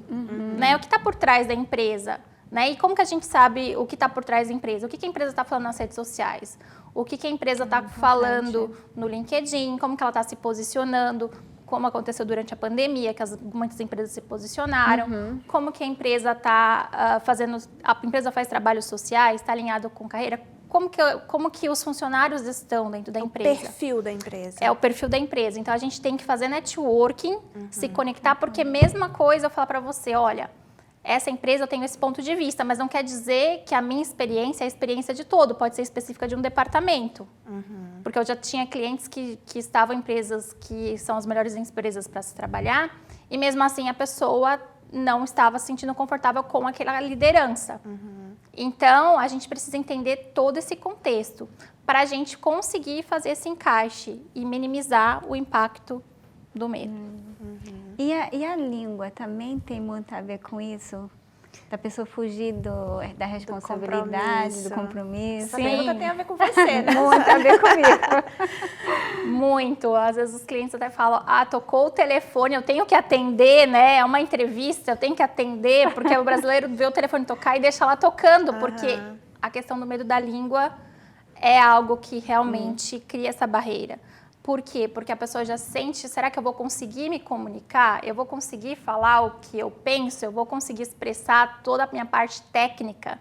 né? O que está por trás da empresa, né? E como que a gente sabe o que está por trás da empresa? O que a empresa está falando nas redes sociais? O que a empresa está falando no LinkedIn? Como que ela está se posicionando? Como aconteceu durante a pandemia, que muitas empresas se posicionaram. Como que a empresa está fazendo... A empresa faz trabalhos sociais, está alinhado com carreira. Como que os funcionários estão dentro da empresa? O perfil da empresa. É o perfil da empresa. Então, a gente tem que fazer networking, se conectar, porque mesma coisa eu falar para você, olha, essa empresa eu tenho esse ponto de vista, mas não quer dizer que a minha experiência é a experiência de todo, pode ser específica de um departamento. Porque eu já tinha clientes que estavam em empresas que são as melhores empresas para se trabalhar, e mesmo assim a pessoa não estava se sentindo confortável com aquela liderança. Então, a gente precisa entender todo esse contexto para a gente conseguir fazer esse encaixe e minimizar o impacto do medo. E a língua também tem muito a ver com isso? Da pessoa fugir da responsabilidade, do compromisso? Essa pergunta tem a ver com você, né? Muito a ver comigo. Muito. Às vezes os clientes até falam, tocou o telefone, eu tenho que atender, né? É uma entrevista, eu tenho que atender, porque o brasileiro vê o telefone tocar e deixa lá tocando, porque a questão do medo da língua é algo que realmente cria essa barreira. Por quê? Porque a pessoa já sente, será que eu vou conseguir me comunicar? Eu vou conseguir falar o que eu penso? Eu vou conseguir expressar toda a minha parte técnica,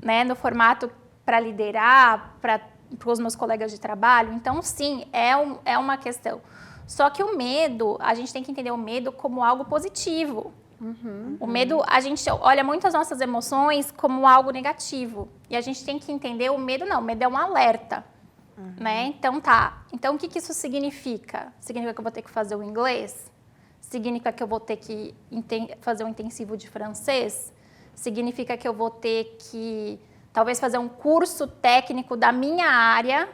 né? No formato para liderar, para os meus colegas de trabalho? Então, sim, é uma questão. Só que o medo, a gente tem que entender o medo como algo positivo. O medo, a gente olha muito as nossas emoções como algo negativo. E a gente tem que entender o medo é um alerta. Né? Então, Então, o que isso significa? Significa que eu vou ter que fazer o inglês? Significa que eu vou ter que fazer um intensivo de francês? Significa que eu vou ter que, talvez, fazer um curso técnico da minha área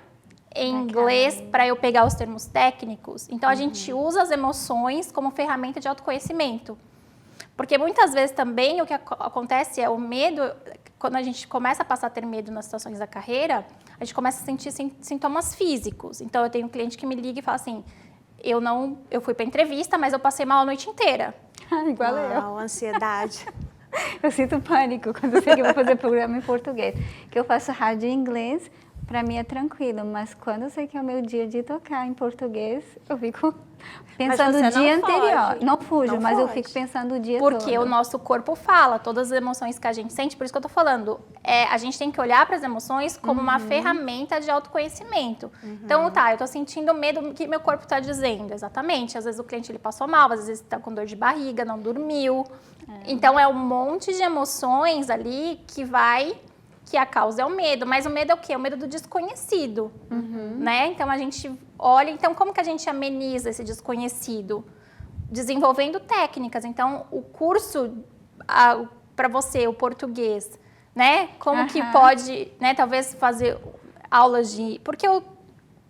em inglês para eu pegar os termos técnicos? Então, a gente usa as emoções como ferramenta de autoconhecimento. Porque muitas vezes também o que acontece é o medo, quando a gente começa a passar a ter medo nas situações da carreira, a gente começa a sentir sintomas físicos. Então, eu tenho um cliente que me liga e fala assim, eu fui para entrevista, mas eu passei mal a noite inteira. Igual eu. Ansiedade. Eu sinto pânico quando eu sei que eu vou fazer programa em português. Que eu faço rádio em inglês, para mim é tranquilo, mas quando eu sei que é o meu dia de tocar em português, eu fico pensando o dia anterior. Não fujo, mas eu fico pensando o dia todo. Porque o nosso corpo fala, todas as emoções que a gente sente, por isso que eu tô falando, a gente tem que olhar para as emoções como uma ferramenta de autoconhecimento. Então, eu tô sentindo medo que meu corpo tá dizendo, exatamente. Às vezes o cliente ele passou mal, às vezes tá com dor de barriga, não dormiu. Então, é um monte de emoções ali que a causa é o medo. Mas o medo é o quê? O medo do desconhecido, né? Então, a gente olha... Então, como que a gente ameniza esse desconhecido? Desenvolvendo técnicas. Então, o curso para você, o português, né? Como que pode, né? Talvez fazer aulas de... Porque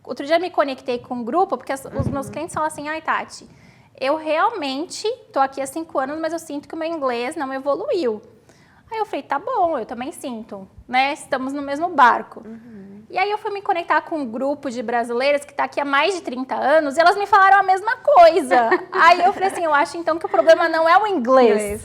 outro dia eu me conectei com um grupo, porque os meus clientes falam assim, Tati, eu realmente tô aqui há 5 anos, mas eu sinto que o meu inglês não evoluiu. Aí eu falei, tá bom, eu também sinto, né? Estamos no mesmo barco. E aí eu fui me conectar com um grupo de brasileiras que está aqui há mais de 30 anos e elas me falaram a mesma coisa. Aí eu falei assim, eu acho então que o problema não é o inglês,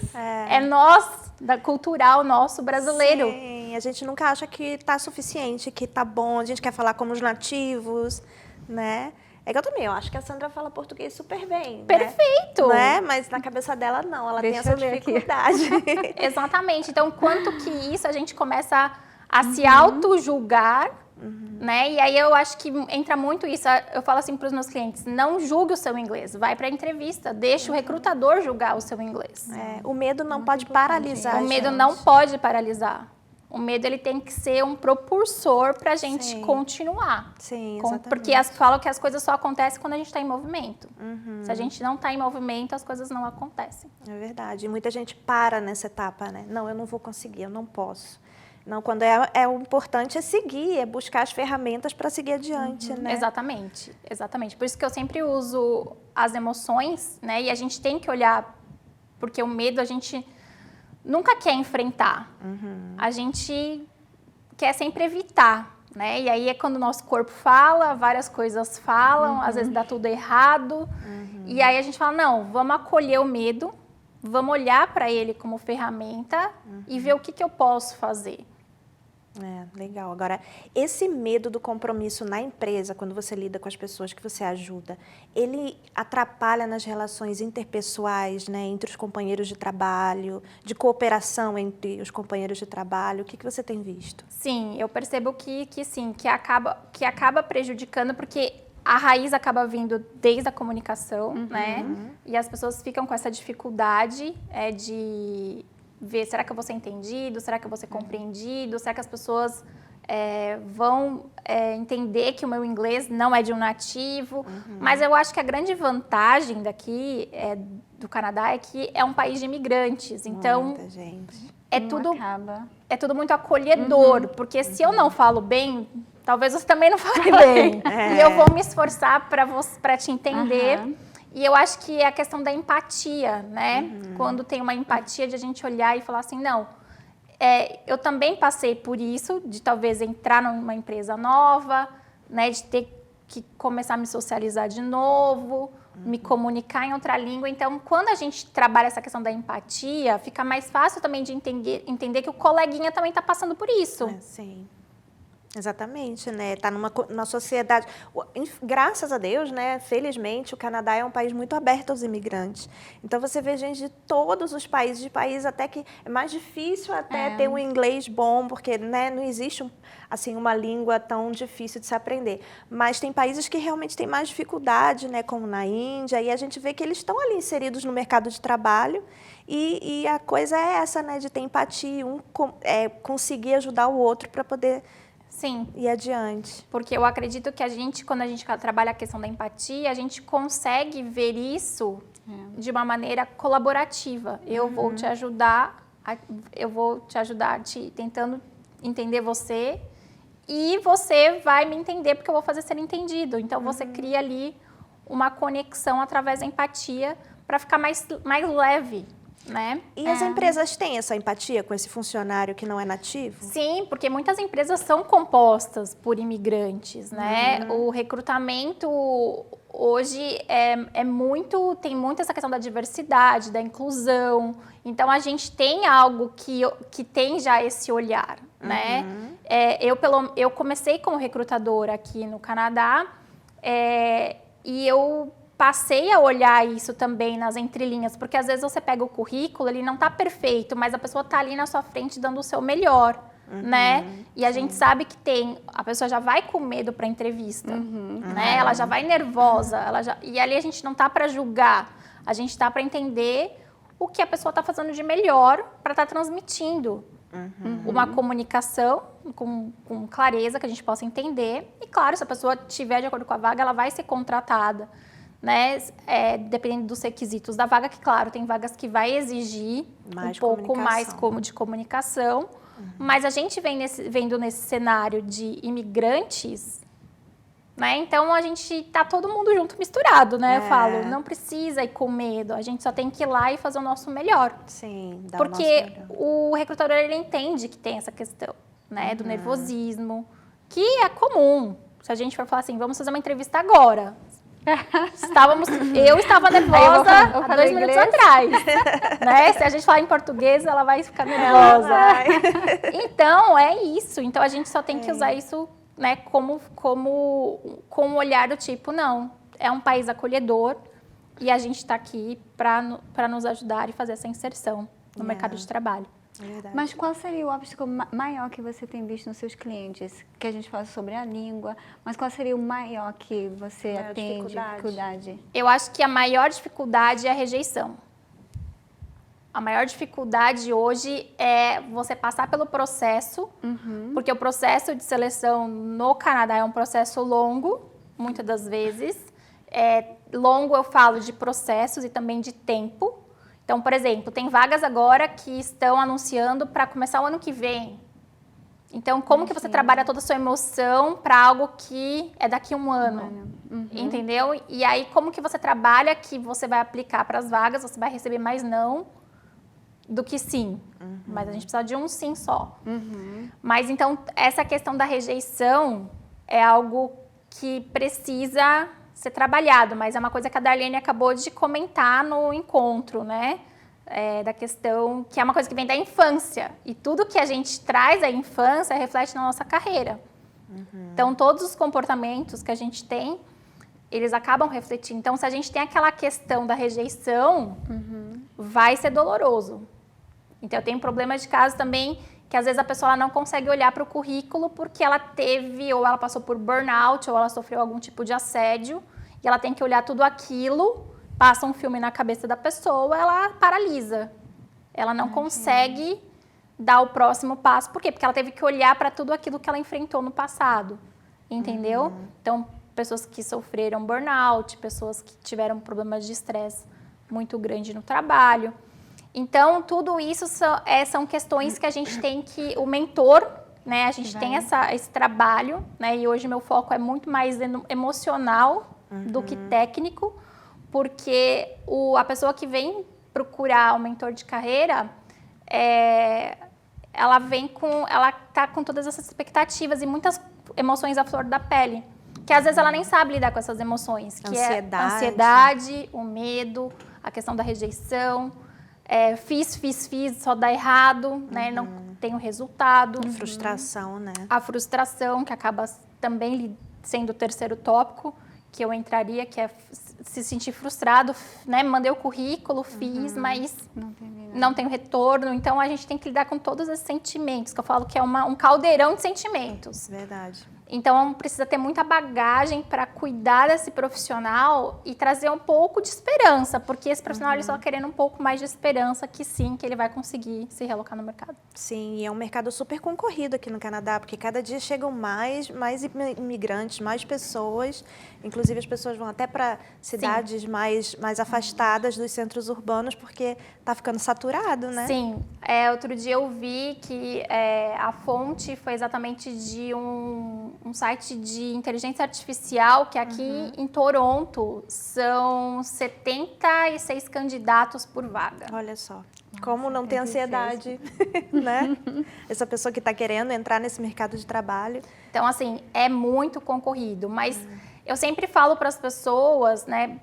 é nós, cultural nosso brasileiro. Sim, a gente nunca acha que tá suficiente, que tá bom, a gente quer falar como os nativos, né? É que eu também, eu acho que a Sandra fala português super bem, Perfeito! né? Mas na cabeça dela não, ela tem essa dificuldade. Exatamente, então quanto que isso a gente começa a se auto-julgar, né? E aí eu acho que entra muito isso, eu falo assim para os meus clientes, não julgue o seu inglês, vai para a entrevista, deixa o recrutador julgar o seu inglês. O medo não pode paralisar. O medo não pode paralisar. O medo ele tem que ser um propulsor para a gente continuar. Sim, exatamente. Porque falam que as coisas só acontecem quando a gente está em movimento. Se a gente não está em movimento, as coisas não acontecem. É verdade. E muita gente para nessa etapa, né? Não, eu não vou conseguir, eu não posso. Não, quando o importante é seguir, é buscar as ferramentas para seguir adiante, né? Exatamente, exatamente. Por isso que eu sempre uso as emoções, né? E a gente tem que olhar, porque o medo a gente nunca quer enfrentar. A gente quer sempre evitar, né? E aí é quando o nosso corpo fala, várias coisas falam, às vezes dá tudo errado. E aí a gente fala, não, vamos acolher o medo, vamos olhar para ele como ferramenta e ver o que eu posso fazer. Legal. Agora, esse medo do compromisso na empresa, quando você lida com as pessoas que você ajuda, ele atrapalha nas relações interpessoais, né, entre os companheiros de trabalho, de cooperação entre os companheiros de trabalho? O que você tem visto? Sim, eu percebo que sim, que acaba prejudicando, porque a raiz acaba vindo desde a comunicação, né? E as pessoas ficam com essa dificuldade de ver, será que eu vou ser entendido? Será que eu vou ser compreendido? Será que as pessoas vão entender que o meu inglês não é de um nativo? Mas eu acho que a grande vantagem daqui do Canadá é que é um país de imigrantes. Então, muita gente. é tudo muito acolhedor, porque se eu não falo bem, talvez você também não fale bem. E eu vou me esforçar para te entender. E eu acho que é a questão da empatia, né? Quando tem uma empatia de a gente olhar e falar assim, não, eu também passei por isso, de talvez entrar numa empresa nova, né? De ter que começar a me socializar de novo, me comunicar em outra língua. Então, quando a gente trabalha essa questão da empatia, fica mais fácil também de entender que o coleguinha também está passando por isso. Sim. Exatamente, né? Está numa sociedade, graças a Deus, né? Felizmente, o Canadá é um país muito aberto aos imigrantes. Então, você vê gente de todos os países, de países até que é mais difícil até ter um inglês bom, porque, né, não existe assim uma língua tão difícil de se aprender. Mas tem países que realmente têm mais dificuldade, né? Como na Índia, e a gente vê que eles estão ali inseridos no mercado de trabalho. E a coisa é essa, né? De ter empatia, conseguir ajudar o outro para poder ir adiante. Porque eu acredito que quando a gente trabalha a questão da empatia, a gente consegue ver isso de uma maneira colaborativa. Eu vou te ajudar, tentando entender você, e você vai me entender porque eu vou fazer ser entendido. Então, você cria ali uma conexão através da empatia para ficar mais leve. Né? E as empresas têm essa empatia com esse funcionário que não é nativo? Sim, porque muitas empresas são compostas por imigrantes, né? O recrutamento hoje tem muito essa questão da diversidade, da inclusão. Então, a gente tem algo que tem já esse olhar, né? Eu comecei como recrutadora aqui no Canadá e eu passei a olhar isso também nas entrelinhas, porque às vezes você pega o currículo, ele não está perfeito, mas a pessoa está ali na sua frente dando o seu melhor, né? E a gente sabe que a pessoa já vai com medo para a entrevista, né? Ela já vai nervosa, e ali a gente não está para julgar, a gente está para entender o que a pessoa está fazendo de melhor para estar transmitindo uma comunicação com clareza, que a gente possa entender. E claro, se a pessoa estiver de acordo com a vaga, ela vai ser contratada, né? Dependendo dos requisitos da vaga, que claro, tem vagas que vai exigir um pouco mais de comunicação, mas a gente vendo nesse cenário de imigrantes, né? Então a gente tá todo mundo junto, misturado, né? Eu É. falo, não precisa ir com medo, a gente só tem que ir lá e fazer o nosso melhor. Sim, dá Porque o nosso melhor. o recrutador, ele entende que tem essa questão, né? Do nervosismo, que é comum. Se a gente for falar assim, vamos fazer uma entrevista agora. Eu estava nervosa eu há falei 2 minutos inglês. atrás, né? Se a gente falar em português, ela vai ficar nervosa. Então, é isso. Então, a gente só tem que usar isso, né, com um olhar do tipo, não, é um país acolhedor e a gente está aqui para nos ajudar e fazer essa inserção no mercado de trabalho. É verdade. Mas qual seria o obstáculo maior que você tem visto nos seus clientes? Que a gente fala sobre a língua, mas qual seria o maior que você Maior atende? dificuldade? Eu acho que a maior dificuldade é a rejeição. A maior dificuldade hoje é você passar pelo processo, porque o processo de seleção no Canadá é um processo longo, muitas das vezes. Longo eu falo de processos e também de tempo. Então, por exemplo, tem vagas agora que estão anunciando para começar o ano que vem. Então, como que você trabalha toda a sua emoção para algo que é daqui a um ano? Entendeu? E aí, como que você trabalha que você vai aplicar para as vagas, você vai receber mais não do que sim. Mas a gente precisa de um sim só. Mas, então, essa questão da rejeição é algo que precisa ser trabalhado, mas é uma coisa que a Darlene acabou de comentar no encontro, né? Da questão que é uma coisa que vem da infância. E tudo que a gente traz da infância reflete na nossa carreira. Então, todos os comportamentos que a gente tem, eles acabam refletindo. Então, se a gente tem aquela questão da rejeição, vai ser doloroso. Então, eu tenho problemas de caso também que às vezes a pessoa ela não consegue olhar para o currículo porque ela teve, ou ela passou por burnout, ou ela sofreu algum tipo de assédio, e ela tem que olhar tudo aquilo, passa um filme na cabeça da pessoa, ela paralisa. Ela não consegue dar o próximo passo. Por quê? Porque ela teve que olhar para tudo aquilo que ela enfrentou no passado. Entendeu? Então, pessoas que sofreram burnout, pessoas que tiveram problemas de estresse muito grande no trabalho. Então, tudo isso são questões que a gente tem que... O mentor, né? A gente tem esse trabalho, né? E hoje meu foco é muito mais emocional do que técnico, porque a pessoa que vem procurar um mentor de carreira, ela tá com todas essas expectativas e muitas emoções à flor da pele, que às vezes ela nem sabe lidar com essas emoções, que é a ansiedade, o medo, a questão da rejeição, fiz, só dá errado, né? Não tenho resultado. Frustração, né? A frustração, que acaba também sendo o terceiro tópico que eu entraria, que é se sentir frustrado, né? Mandei o currículo, fiz, mas não tenho retorno. Então, a gente tem que lidar com todos esses sentimentos, que eu falo que é um caldeirão de sentimentos. Verdade. Então, precisa ter muita bagagem para cuidar desse profissional e trazer um pouco de esperança, porque esse profissional ele só querendo um pouco mais de esperança que sim, que ele vai conseguir se realocar no mercado. Sim, e é um mercado super concorrido aqui no Canadá, porque cada dia chegam mais imigrantes, mais pessoas, inclusive as pessoas vão até para cidades mais afastadas dos centros urbanos, porque está ficando saturado, né? Sim, outro dia eu vi que a fonte foi exatamente de um site de inteligência artificial, que aqui em Toronto são 76 candidatos por vaga. Olha só, como não ter ansiedade, né? Essa pessoa que está querendo entrar nesse mercado de trabalho. Então, assim, é muito concorrido, mas eu sempre falo para as pessoas, né,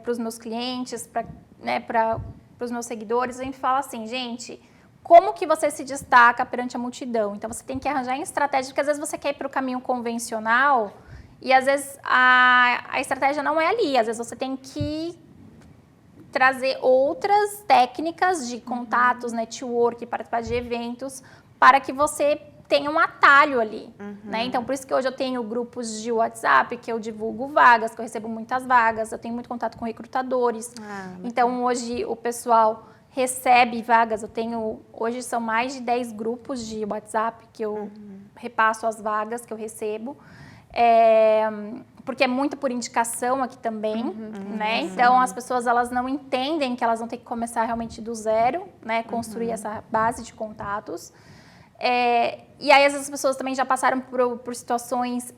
para os meus clientes, para os meus seguidores, a gente fala assim, gente, como que você se destaca perante a multidão? Então, você tem que arranjar em estratégia, porque às vezes você quer ir para o caminho convencional e às vezes a estratégia não é ali, às vezes você tem que trazer outras técnicas de contatos, network, participar de eventos, para que você tenha um atalho ali, né? Então, por isso que hoje eu tenho grupos de WhatsApp, que eu divulgo vagas, que eu recebo muitas vagas, eu tenho muito contato com recrutadores. Então, hoje o pessoal recebe vagas, hoje são mais de 10 grupos de WhatsApp que eu repasso as vagas que eu recebo. Porque é muito por indicação aqui também, né? Então, as pessoas elas não entendem que elas vão ter que começar realmente do zero, né? Construir essa base de contatos. E aí, as pessoas também já passaram por situações,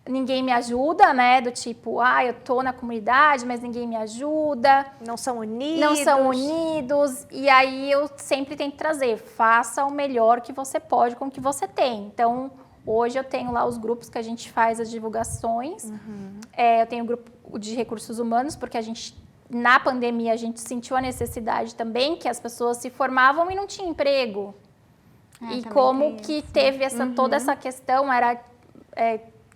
ninguém me ajuda, né? Do tipo, eu tô na comunidade, mas ninguém me ajuda. Não são unidos. Não são unidos. E aí eu sempre tento trazer, faça o melhor que você pode com o que você tem. Então, hoje eu tenho lá os grupos que a gente faz as divulgações. Eu tenho o grupo de recursos humanos, porque na pandemia a gente sentiu a necessidade também que as pessoas se formavam e não tinham emprego. E como que teve toda essa questão, era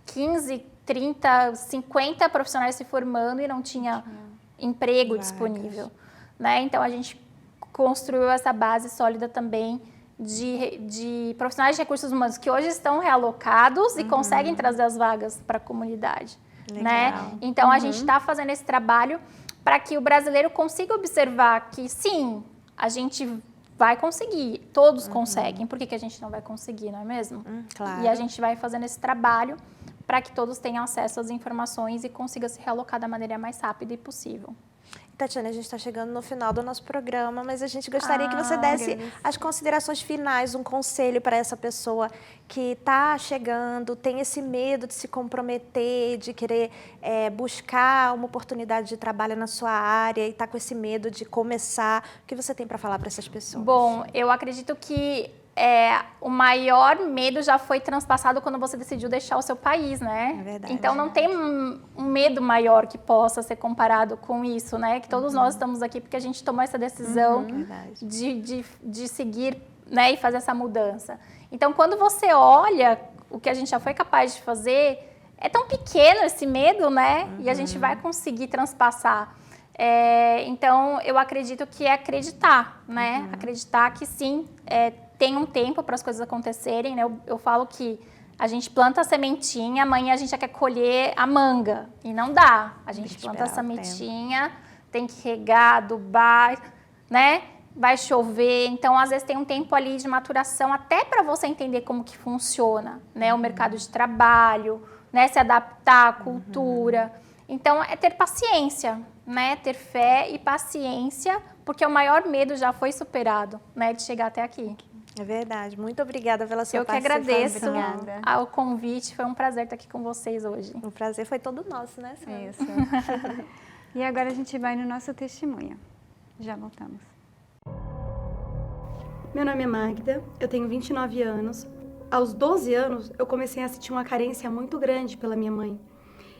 15, 30, 50 profissionais se formando e não tinha emprego disponível, né? Então, a gente construiu essa base sólida também de profissionais de recursos humanos que hoje estão realocados e conseguem trazer as vagas para a comunidade, né? Então, a gente está fazendo esse trabalho para que o brasileiro consiga observar que, sim, a gente vai conseguir, todos conseguem. Por que a gente não vai conseguir, não é mesmo? Claro. E a gente vai fazendo esse trabalho para que todos tenham acesso às informações e consiga se realocar da maneira mais rápida e possível. Tatiana, a gente está chegando no final do nosso programa, mas a gente gostaria que você desse as considerações finais, um conselho para essa pessoa que está chegando, tem esse medo de se comprometer, de querer buscar uma oportunidade de trabalho na sua área e está com esse medo de começar. O que você tem para falar para essas pessoas? Bom, eu acredito que o maior medo já foi transpassado quando você decidiu deixar o seu país, né? É verdade. Então, não tem um medo maior que possa ser comparado com isso, né? Que todos nós estamos aqui porque a gente tomou essa decisão de seguir, né? E fazer essa mudança. Então, quando você olha o que a gente já foi capaz de fazer, é tão pequeno esse medo, né? E a gente vai conseguir transpassar. Então, eu acredito que é acreditar, né? Acreditar que sim, tem um tempo para as coisas acontecerem, né? Eu falo que a gente planta a sementinha, amanhã a gente já quer colher a manga. E não dá. A gente planta a sementinha, tem que regar, adubar, né? Vai chover. Então, às vezes, tem um tempo ali de maturação até para você entender como que funciona, né? O mercado de trabalho, né? Se adaptar à cultura. Então, é ter paciência, né? Ter fé e paciência, porque o maior medo já foi superado, né? De chegar até aqui. É verdade. Muito obrigada pela sua Eu que participação. agradeço ao convite. Foi um prazer estar aqui com vocês hoje. O prazer foi todo nosso, né, Sandra? Isso. E agora a gente vai no nosso testemunho. Já voltamos. Meu nome é Magda, eu tenho 29 anos. Aos 12 anos, eu comecei a sentir uma carência muito grande pela minha mãe.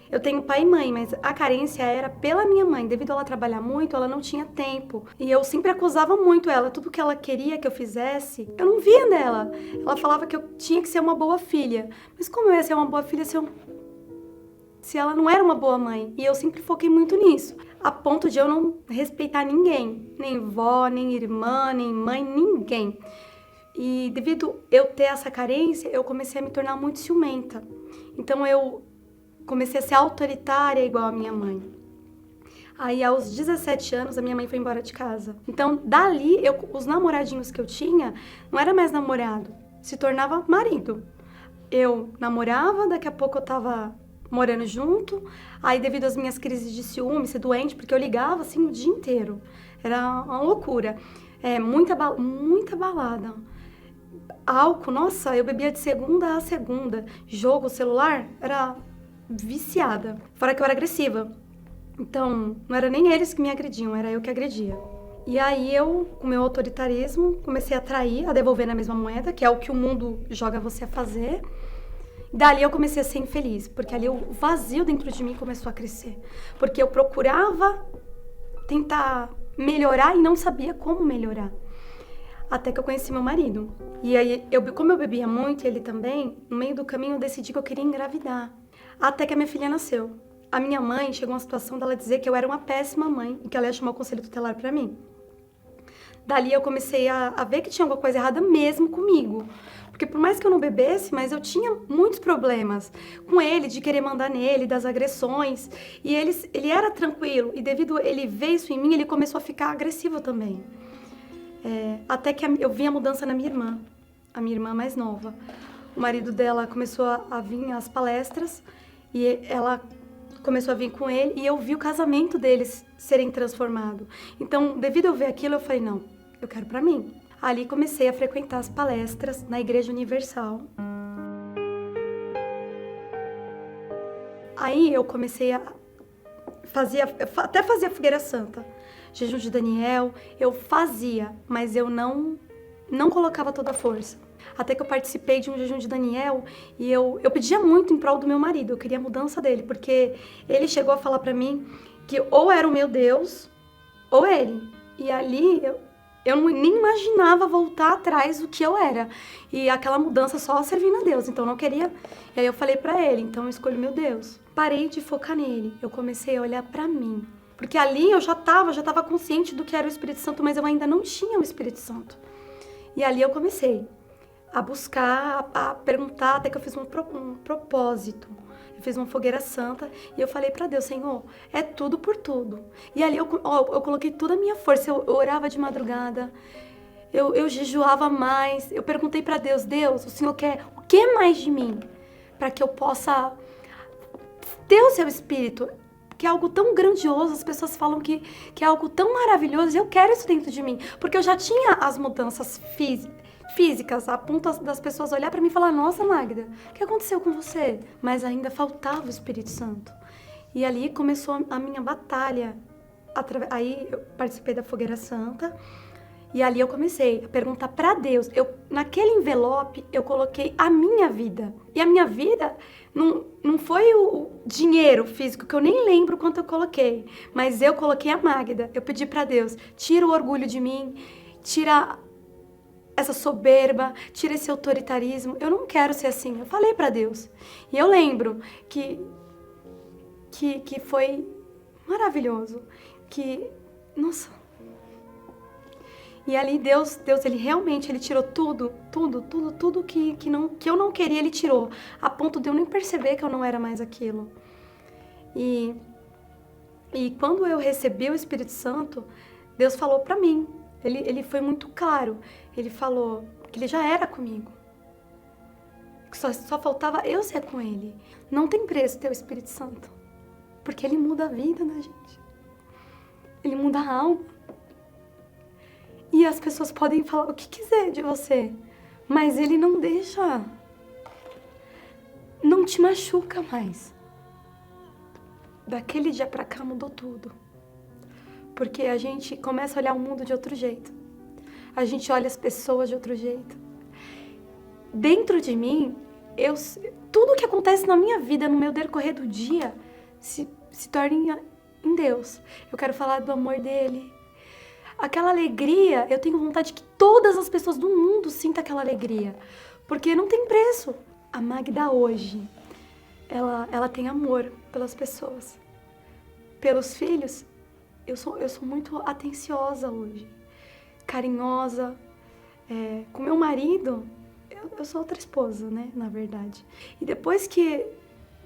Eu tenho pai e mãe, mas a carência era pela minha mãe. Devido a ela trabalhar muito, ela não tinha tempo. E eu sempre acusava muito ela. Tudo que ela queria que eu fizesse, eu não via nela. Ela falava que eu tinha que ser uma boa filha. Mas como eu ia ser uma boa filha se ela não era uma boa mãe? E eu sempre foquei muito nisso. A ponto de eu não respeitar ninguém. Nem vó, nem irmã, nem mãe, ninguém. E devido eu ter essa carência, eu comecei a me tornar muito ciumenta. Então eu comecei a ser autoritária igual a minha mãe. Aí, aos 17 anos, a minha mãe foi embora de casa. Então, dali, os namoradinhos que eu tinha, não era mais namorado, se tornava marido. Eu namorava, daqui a pouco eu tava morando junto. Aí, devido às minhas crises de ciúme, ser doente, porque eu ligava, assim, o dia inteiro. Era uma loucura. Muita balada. Álcool, nossa, eu bebia de segunda a segunda. Jogo, celular, era viciada. Fora que eu era agressiva. Então, não era nem eles que me agrediam, era eu que agredia. E aí eu, com meu autoritarismo, comecei a trair, a devolver na mesma moeda, que é o que o mundo joga você a fazer. Dali eu comecei a ser infeliz, porque ali o vazio dentro de mim começou a crescer. Porque eu procurava tentar melhorar e não sabia como melhorar. Até que eu conheci meu marido. E aí, como eu bebia muito, e ele também, no meio do caminho eu decidi que eu queria engravidar. Até que a minha filha nasceu. A minha mãe chegou a uma situação dela dizer que eu era uma péssima mãe e que ela ia chamar o conselho tutelar pra mim. Dali eu comecei a ver que tinha alguma coisa errada mesmo comigo. Porque por mais que eu não bebesse, mas eu tinha muitos problemas com ele, de querer mandar nele, das agressões. E ele era tranquilo. E devido a ele ver isso em mim, ele começou a ficar agressivo também. Até que eu vi a mudança na minha irmã, a minha irmã mais nova. O marido dela começou a vir às palestras e ela começou a vir com ele e eu vi o casamento deles serem transformado. Então, devido a eu ver aquilo, eu falei, não, eu quero pra mim. Ali comecei a frequentar as palestras na Igreja Universal. Aí eu comecei a até fazia fogueira santa, jejum de Daniel, eu fazia, mas eu não colocava toda a força. Até que eu participei de um jejum de Daniel e eu pedia muito em prol do meu marido, eu queria a mudança dele, porque ele chegou a falar pra mim que ou era o meu Deus, ou ele. E ali eu nem imaginava voltar atrás do que eu era. E aquela mudança só servindo a Deus, então eu não queria. E aí eu falei pra ele, então eu escolho meu Deus. Parei de focar nele, eu comecei a olhar pra mim. Porque ali eu já tava consciente do que era o Espírito Santo, mas eu ainda não tinha o Espírito Santo. E ali eu comecei a buscar, a perguntar, até que eu fiz um propósito. Eu fiz uma fogueira santa e eu falei pra Deus, Senhor, é tudo por tudo. E ali eu coloquei toda a minha força, eu orava de madrugada, eu jejuava mais, eu perguntei pra Deus, Deus, o Senhor quer o que mais de mim? Para que eu possa ter o seu Espírito, que é algo tão grandioso, as pessoas falam que é algo tão maravilhoso, e eu quero isso dentro de mim, porque eu já tinha as mudanças físicas, a ponto das pessoas olhar para mim e falar, nossa, Magda, o que aconteceu com você? Mas ainda faltava o Espírito Santo. E ali começou a minha batalha. Aí eu participei da Fogueira Santa, e ali eu comecei a perguntar para Deus. Naquele envelope, eu coloquei a minha vida. E a minha vida não foi o dinheiro físico, que eu nem lembro quanto eu coloquei. Mas eu coloquei a Magda. Eu pedi para Deus, tira o orgulho de mim, tira essa soberba, tira esse autoritarismo. Eu não quero ser assim. Eu falei para Deus. E eu lembro que foi maravilhoso. Nossa. E ali Deus, ele realmente, ele tirou tudo que eu não queria, ele tirou. A ponto de eu nem perceber que eu não era mais aquilo. E quando eu recebi o Espírito Santo, Deus falou pra mim. Ele foi muito claro. Ele falou que ele já era comigo. Que só faltava eu ser com ele. Não tem preço ter o Espírito Santo. Porque ele muda a vida da gente. Ele muda a alma. E as pessoas podem falar o que quiser de você, mas ele não deixa, não te machuca mais. Daquele dia pra cá mudou tudo. Porque a gente começa a olhar o mundo de outro jeito. A gente olha as pessoas de outro jeito. Dentro de mim, tudo que acontece na minha vida, no meu decorrer do dia, se torna em Deus. Eu quero falar do amor dele. Aquela alegria, eu tenho vontade que todas as pessoas do mundo sintam aquela alegria. Porque não tem preço. A Magda hoje, ela tem amor pelas pessoas. Pelos filhos, eu sou muito atenciosa hoje. Carinhosa. Com meu marido, eu sou outra esposa, né, na verdade. E depois que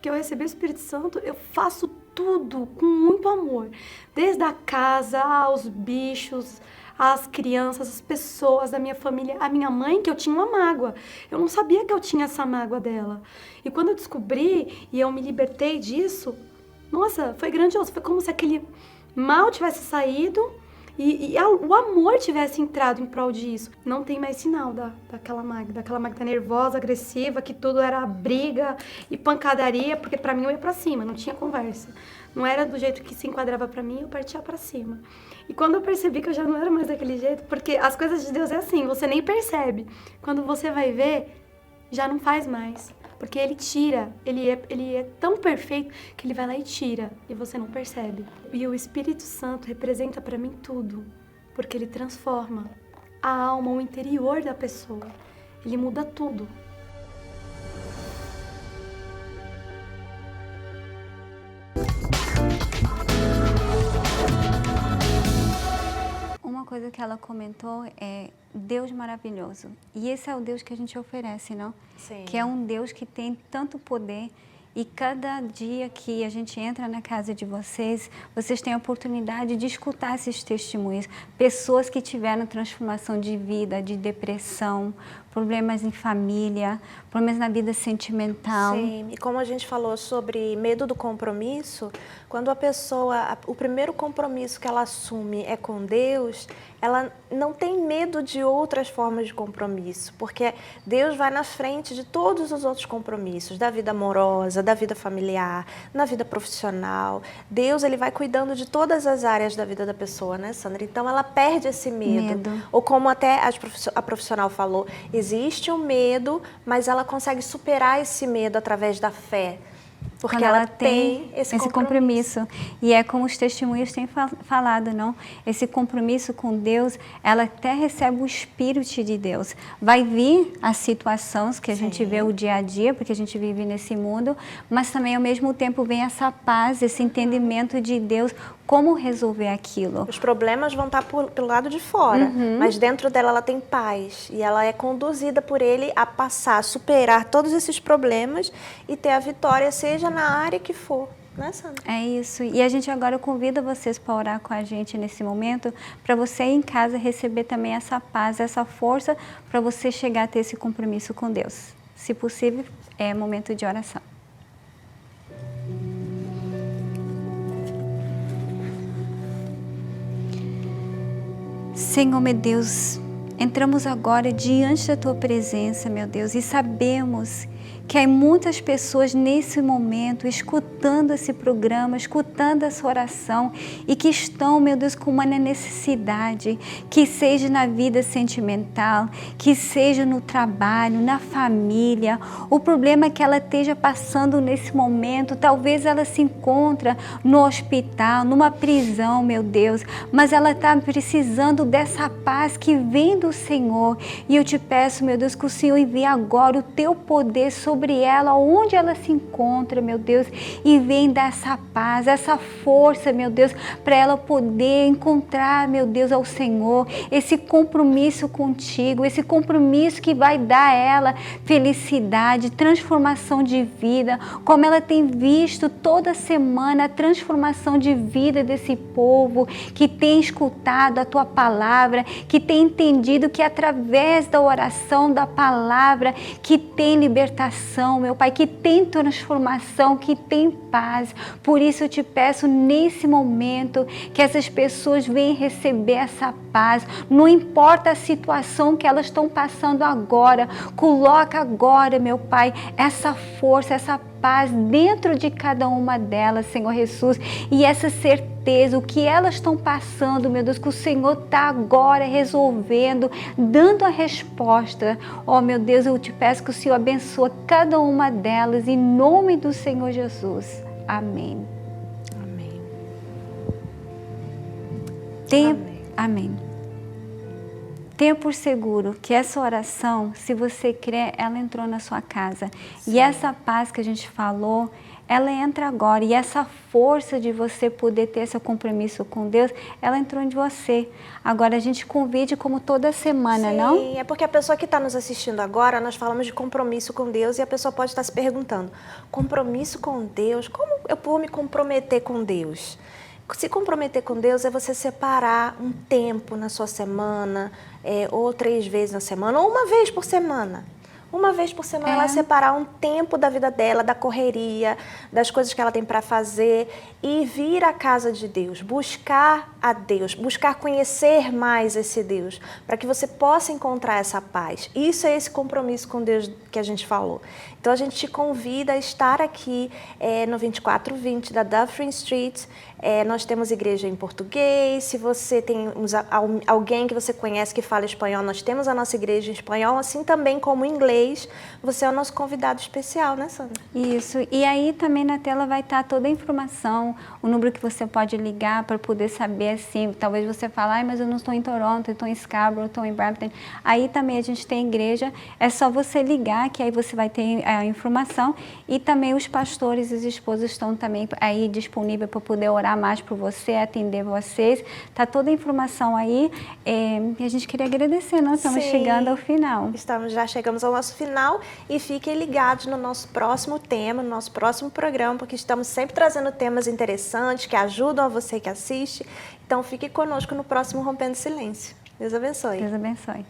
eu recebi o Espírito Santo, eu faço tudo com muito amor. Desde a casa, aos bichos, às crianças, às pessoas da minha família. A minha mãe, que eu tinha uma mágoa. Eu não sabia que eu tinha essa mágoa dela. E quando eu descobri e eu me libertei disso, nossa, foi grandioso. Foi como se aquele mal tivesse saído e o amor tivesse entrado em prol disso. Não tem mais sinal daquela Magda nervosa, agressiva, que tudo era briga e pancadaria, porque pra mim eu ia pra cima, não tinha conversa. Não era do jeito que se enquadrava pra mim, eu partia pra cima. E quando eu percebi que eu já não era mais daquele jeito, porque as coisas de Deus é assim, você nem percebe. Quando você vai ver, já não faz mais. Porque ele tira, ele é tão perfeito que ele vai lá e tira, e você não percebe. E o Espírito Santo representa pra mim tudo, porque ele transforma a alma, o interior da pessoa. Ele muda tudo. Uma coisa que ela comentou é Deus maravilhoso. E esse é o Deus que a gente oferece, não? Sim. Que é um Deus que tem tanto poder. E cada dia que a gente entra na casa de vocês têm a oportunidade de escutar esses testemunhos. Pessoas que tiveram transformação de vida, de depressão, problemas em família, problemas na vida sentimental. Sim, e como a gente falou sobre medo do compromisso, quando a pessoa, o primeiro compromisso que ela assume é com Deus, ela não tem medo de outras formas de compromisso, porque Deus vai na frente de todos os outros compromissos, da vida amorosa, da vida familiar, na vida profissional. Deus, ele vai cuidando de todas as áreas da vida da pessoa, né, Sandra? Então, ela perde esse medo. Ou como até a profissional falou, existe um medo, mas ela consegue superar esse medo através da fé. Porque quando ela tem esse compromisso. E é como os testemunhos têm falado, não? Esse compromisso com Deus, ela até recebe o Espírito de Deus. Vai vir as situações que a gente vê o dia a dia, porque a gente vive nesse mundo, mas também ao mesmo tempo vem essa paz, esse entendimento de Deus, como resolver aquilo. Os problemas vão estar pelo lado de fora, mas dentro dela ela tem paz e ela é conduzida por Ele a passar, a superar todos esses problemas e ter a vitória, seja na área que for. Né, Sandra? É isso. E a gente agora convida vocês para orar com a gente nesse momento, para você em casa receber também essa paz, essa força, para você chegar a ter esse compromisso com Deus. Se possível, é momento de oração. Senhor, meu Deus, entramos agora diante da Tua presença, meu Deus, e sabemos que há muitas pessoas nesse momento escutando esse programa, escutando essa oração e que estão, meu Deus, com uma necessidade, que seja na vida sentimental, que seja no trabalho, na família, o problema que ela esteja passando nesse momento, talvez ela se encontra no hospital, numa prisão, meu Deus, mas ela está precisando dessa paz que vem do Senhor e eu te peço, meu Deus, que o Senhor envie agora o Teu poder sobre ela, onde ela se encontra, meu Deus, e vem dar essa paz, essa força, meu Deus, para ela poder encontrar, meu Deus, ao Senhor, esse compromisso contigo, esse compromisso que vai dar a ela felicidade, transformação de vida, como ela tem visto toda semana a transformação de vida desse povo, que tem escutado a Tua palavra, que tem entendido que através da oração, da palavra, que tem libertação, meu Pai, que tem transformação, que tem paz. Por isso eu te peço nesse momento que essas pessoas venham receber essa paz. Não importa a situação que elas estão passando agora, coloca agora, meu Pai, essa força, essa paz dentro de cada uma delas, Senhor Jesus, e essa certeza, o que elas estão passando, meu Deus, que o Senhor está agora resolvendo, dando a resposta. Oh, meu Deus, eu te peço que o Senhor abençoe cada uma delas, em nome do Senhor Jesus. Amém. Amém. Amém. Tenha por seguro que essa oração, se você crê, ela entrou na sua casa. Sim. E essa paz que a gente falou, ela entra agora. E essa força de você poder ter esse compromisso com Deus, ela entrou em você. Agora a gente convide como toda semana, sim, não? Sim, é porque a pessoa que está nos assistindo agora, nós falamos de compromisso com Deus e a pessoa pode estar se perguntando, compromisso com Deus? Como eu vou me comprometer com Deus? Se comprometer com Deus é você separar um tempo na sua semana, ou 3 vezes na semana, ou uma vez por semana. Uma vez por semana ela separar um tempo da vida dela, da correria, das coisas que ela tem para fazer e vir à casa de Deus, buscar a Deus, buscar conhecer mais esse Deus, para que você possa encontrar essa paz. Isso é esse compromisso com Deus que a gente falou. Então a gente te convida a estar aqui no 2420 da Dufferin Street. Nós temos igreja em português. Se você tem alguém que você conhece que fala espanhol, nós temos a nossa igreja em espanhol, assim também como em inglês. Você é o nosso convidado especial, né, Sandra? Isso. E aí também na tela vai estar toda a informação, o número que você pode ligar para poder saber, assim, talvez você fale, mas eu não estou em Toronto, eu estou em Scarborough, eu estou em Brampton. Aí também a gente tem igreja, é só você ligar, que aí você vai ter a informação. E também os pastores e os esposos estão também aí disponíveis para poder orar mais por você, atender vocês. Tá toda a informação aí. E a gente queria agradecer, nós estamos chegando ao final. Já chegamos ao nosso final e fiquem ligados no nosso próximo tema, no nosso próximo programa, porque estamos sempre trazendo temas interessantes que ajudam a você que assiste. Então fique conosco no próximo Rompendo Silêncio. Deus abençoe. Deus abençoe.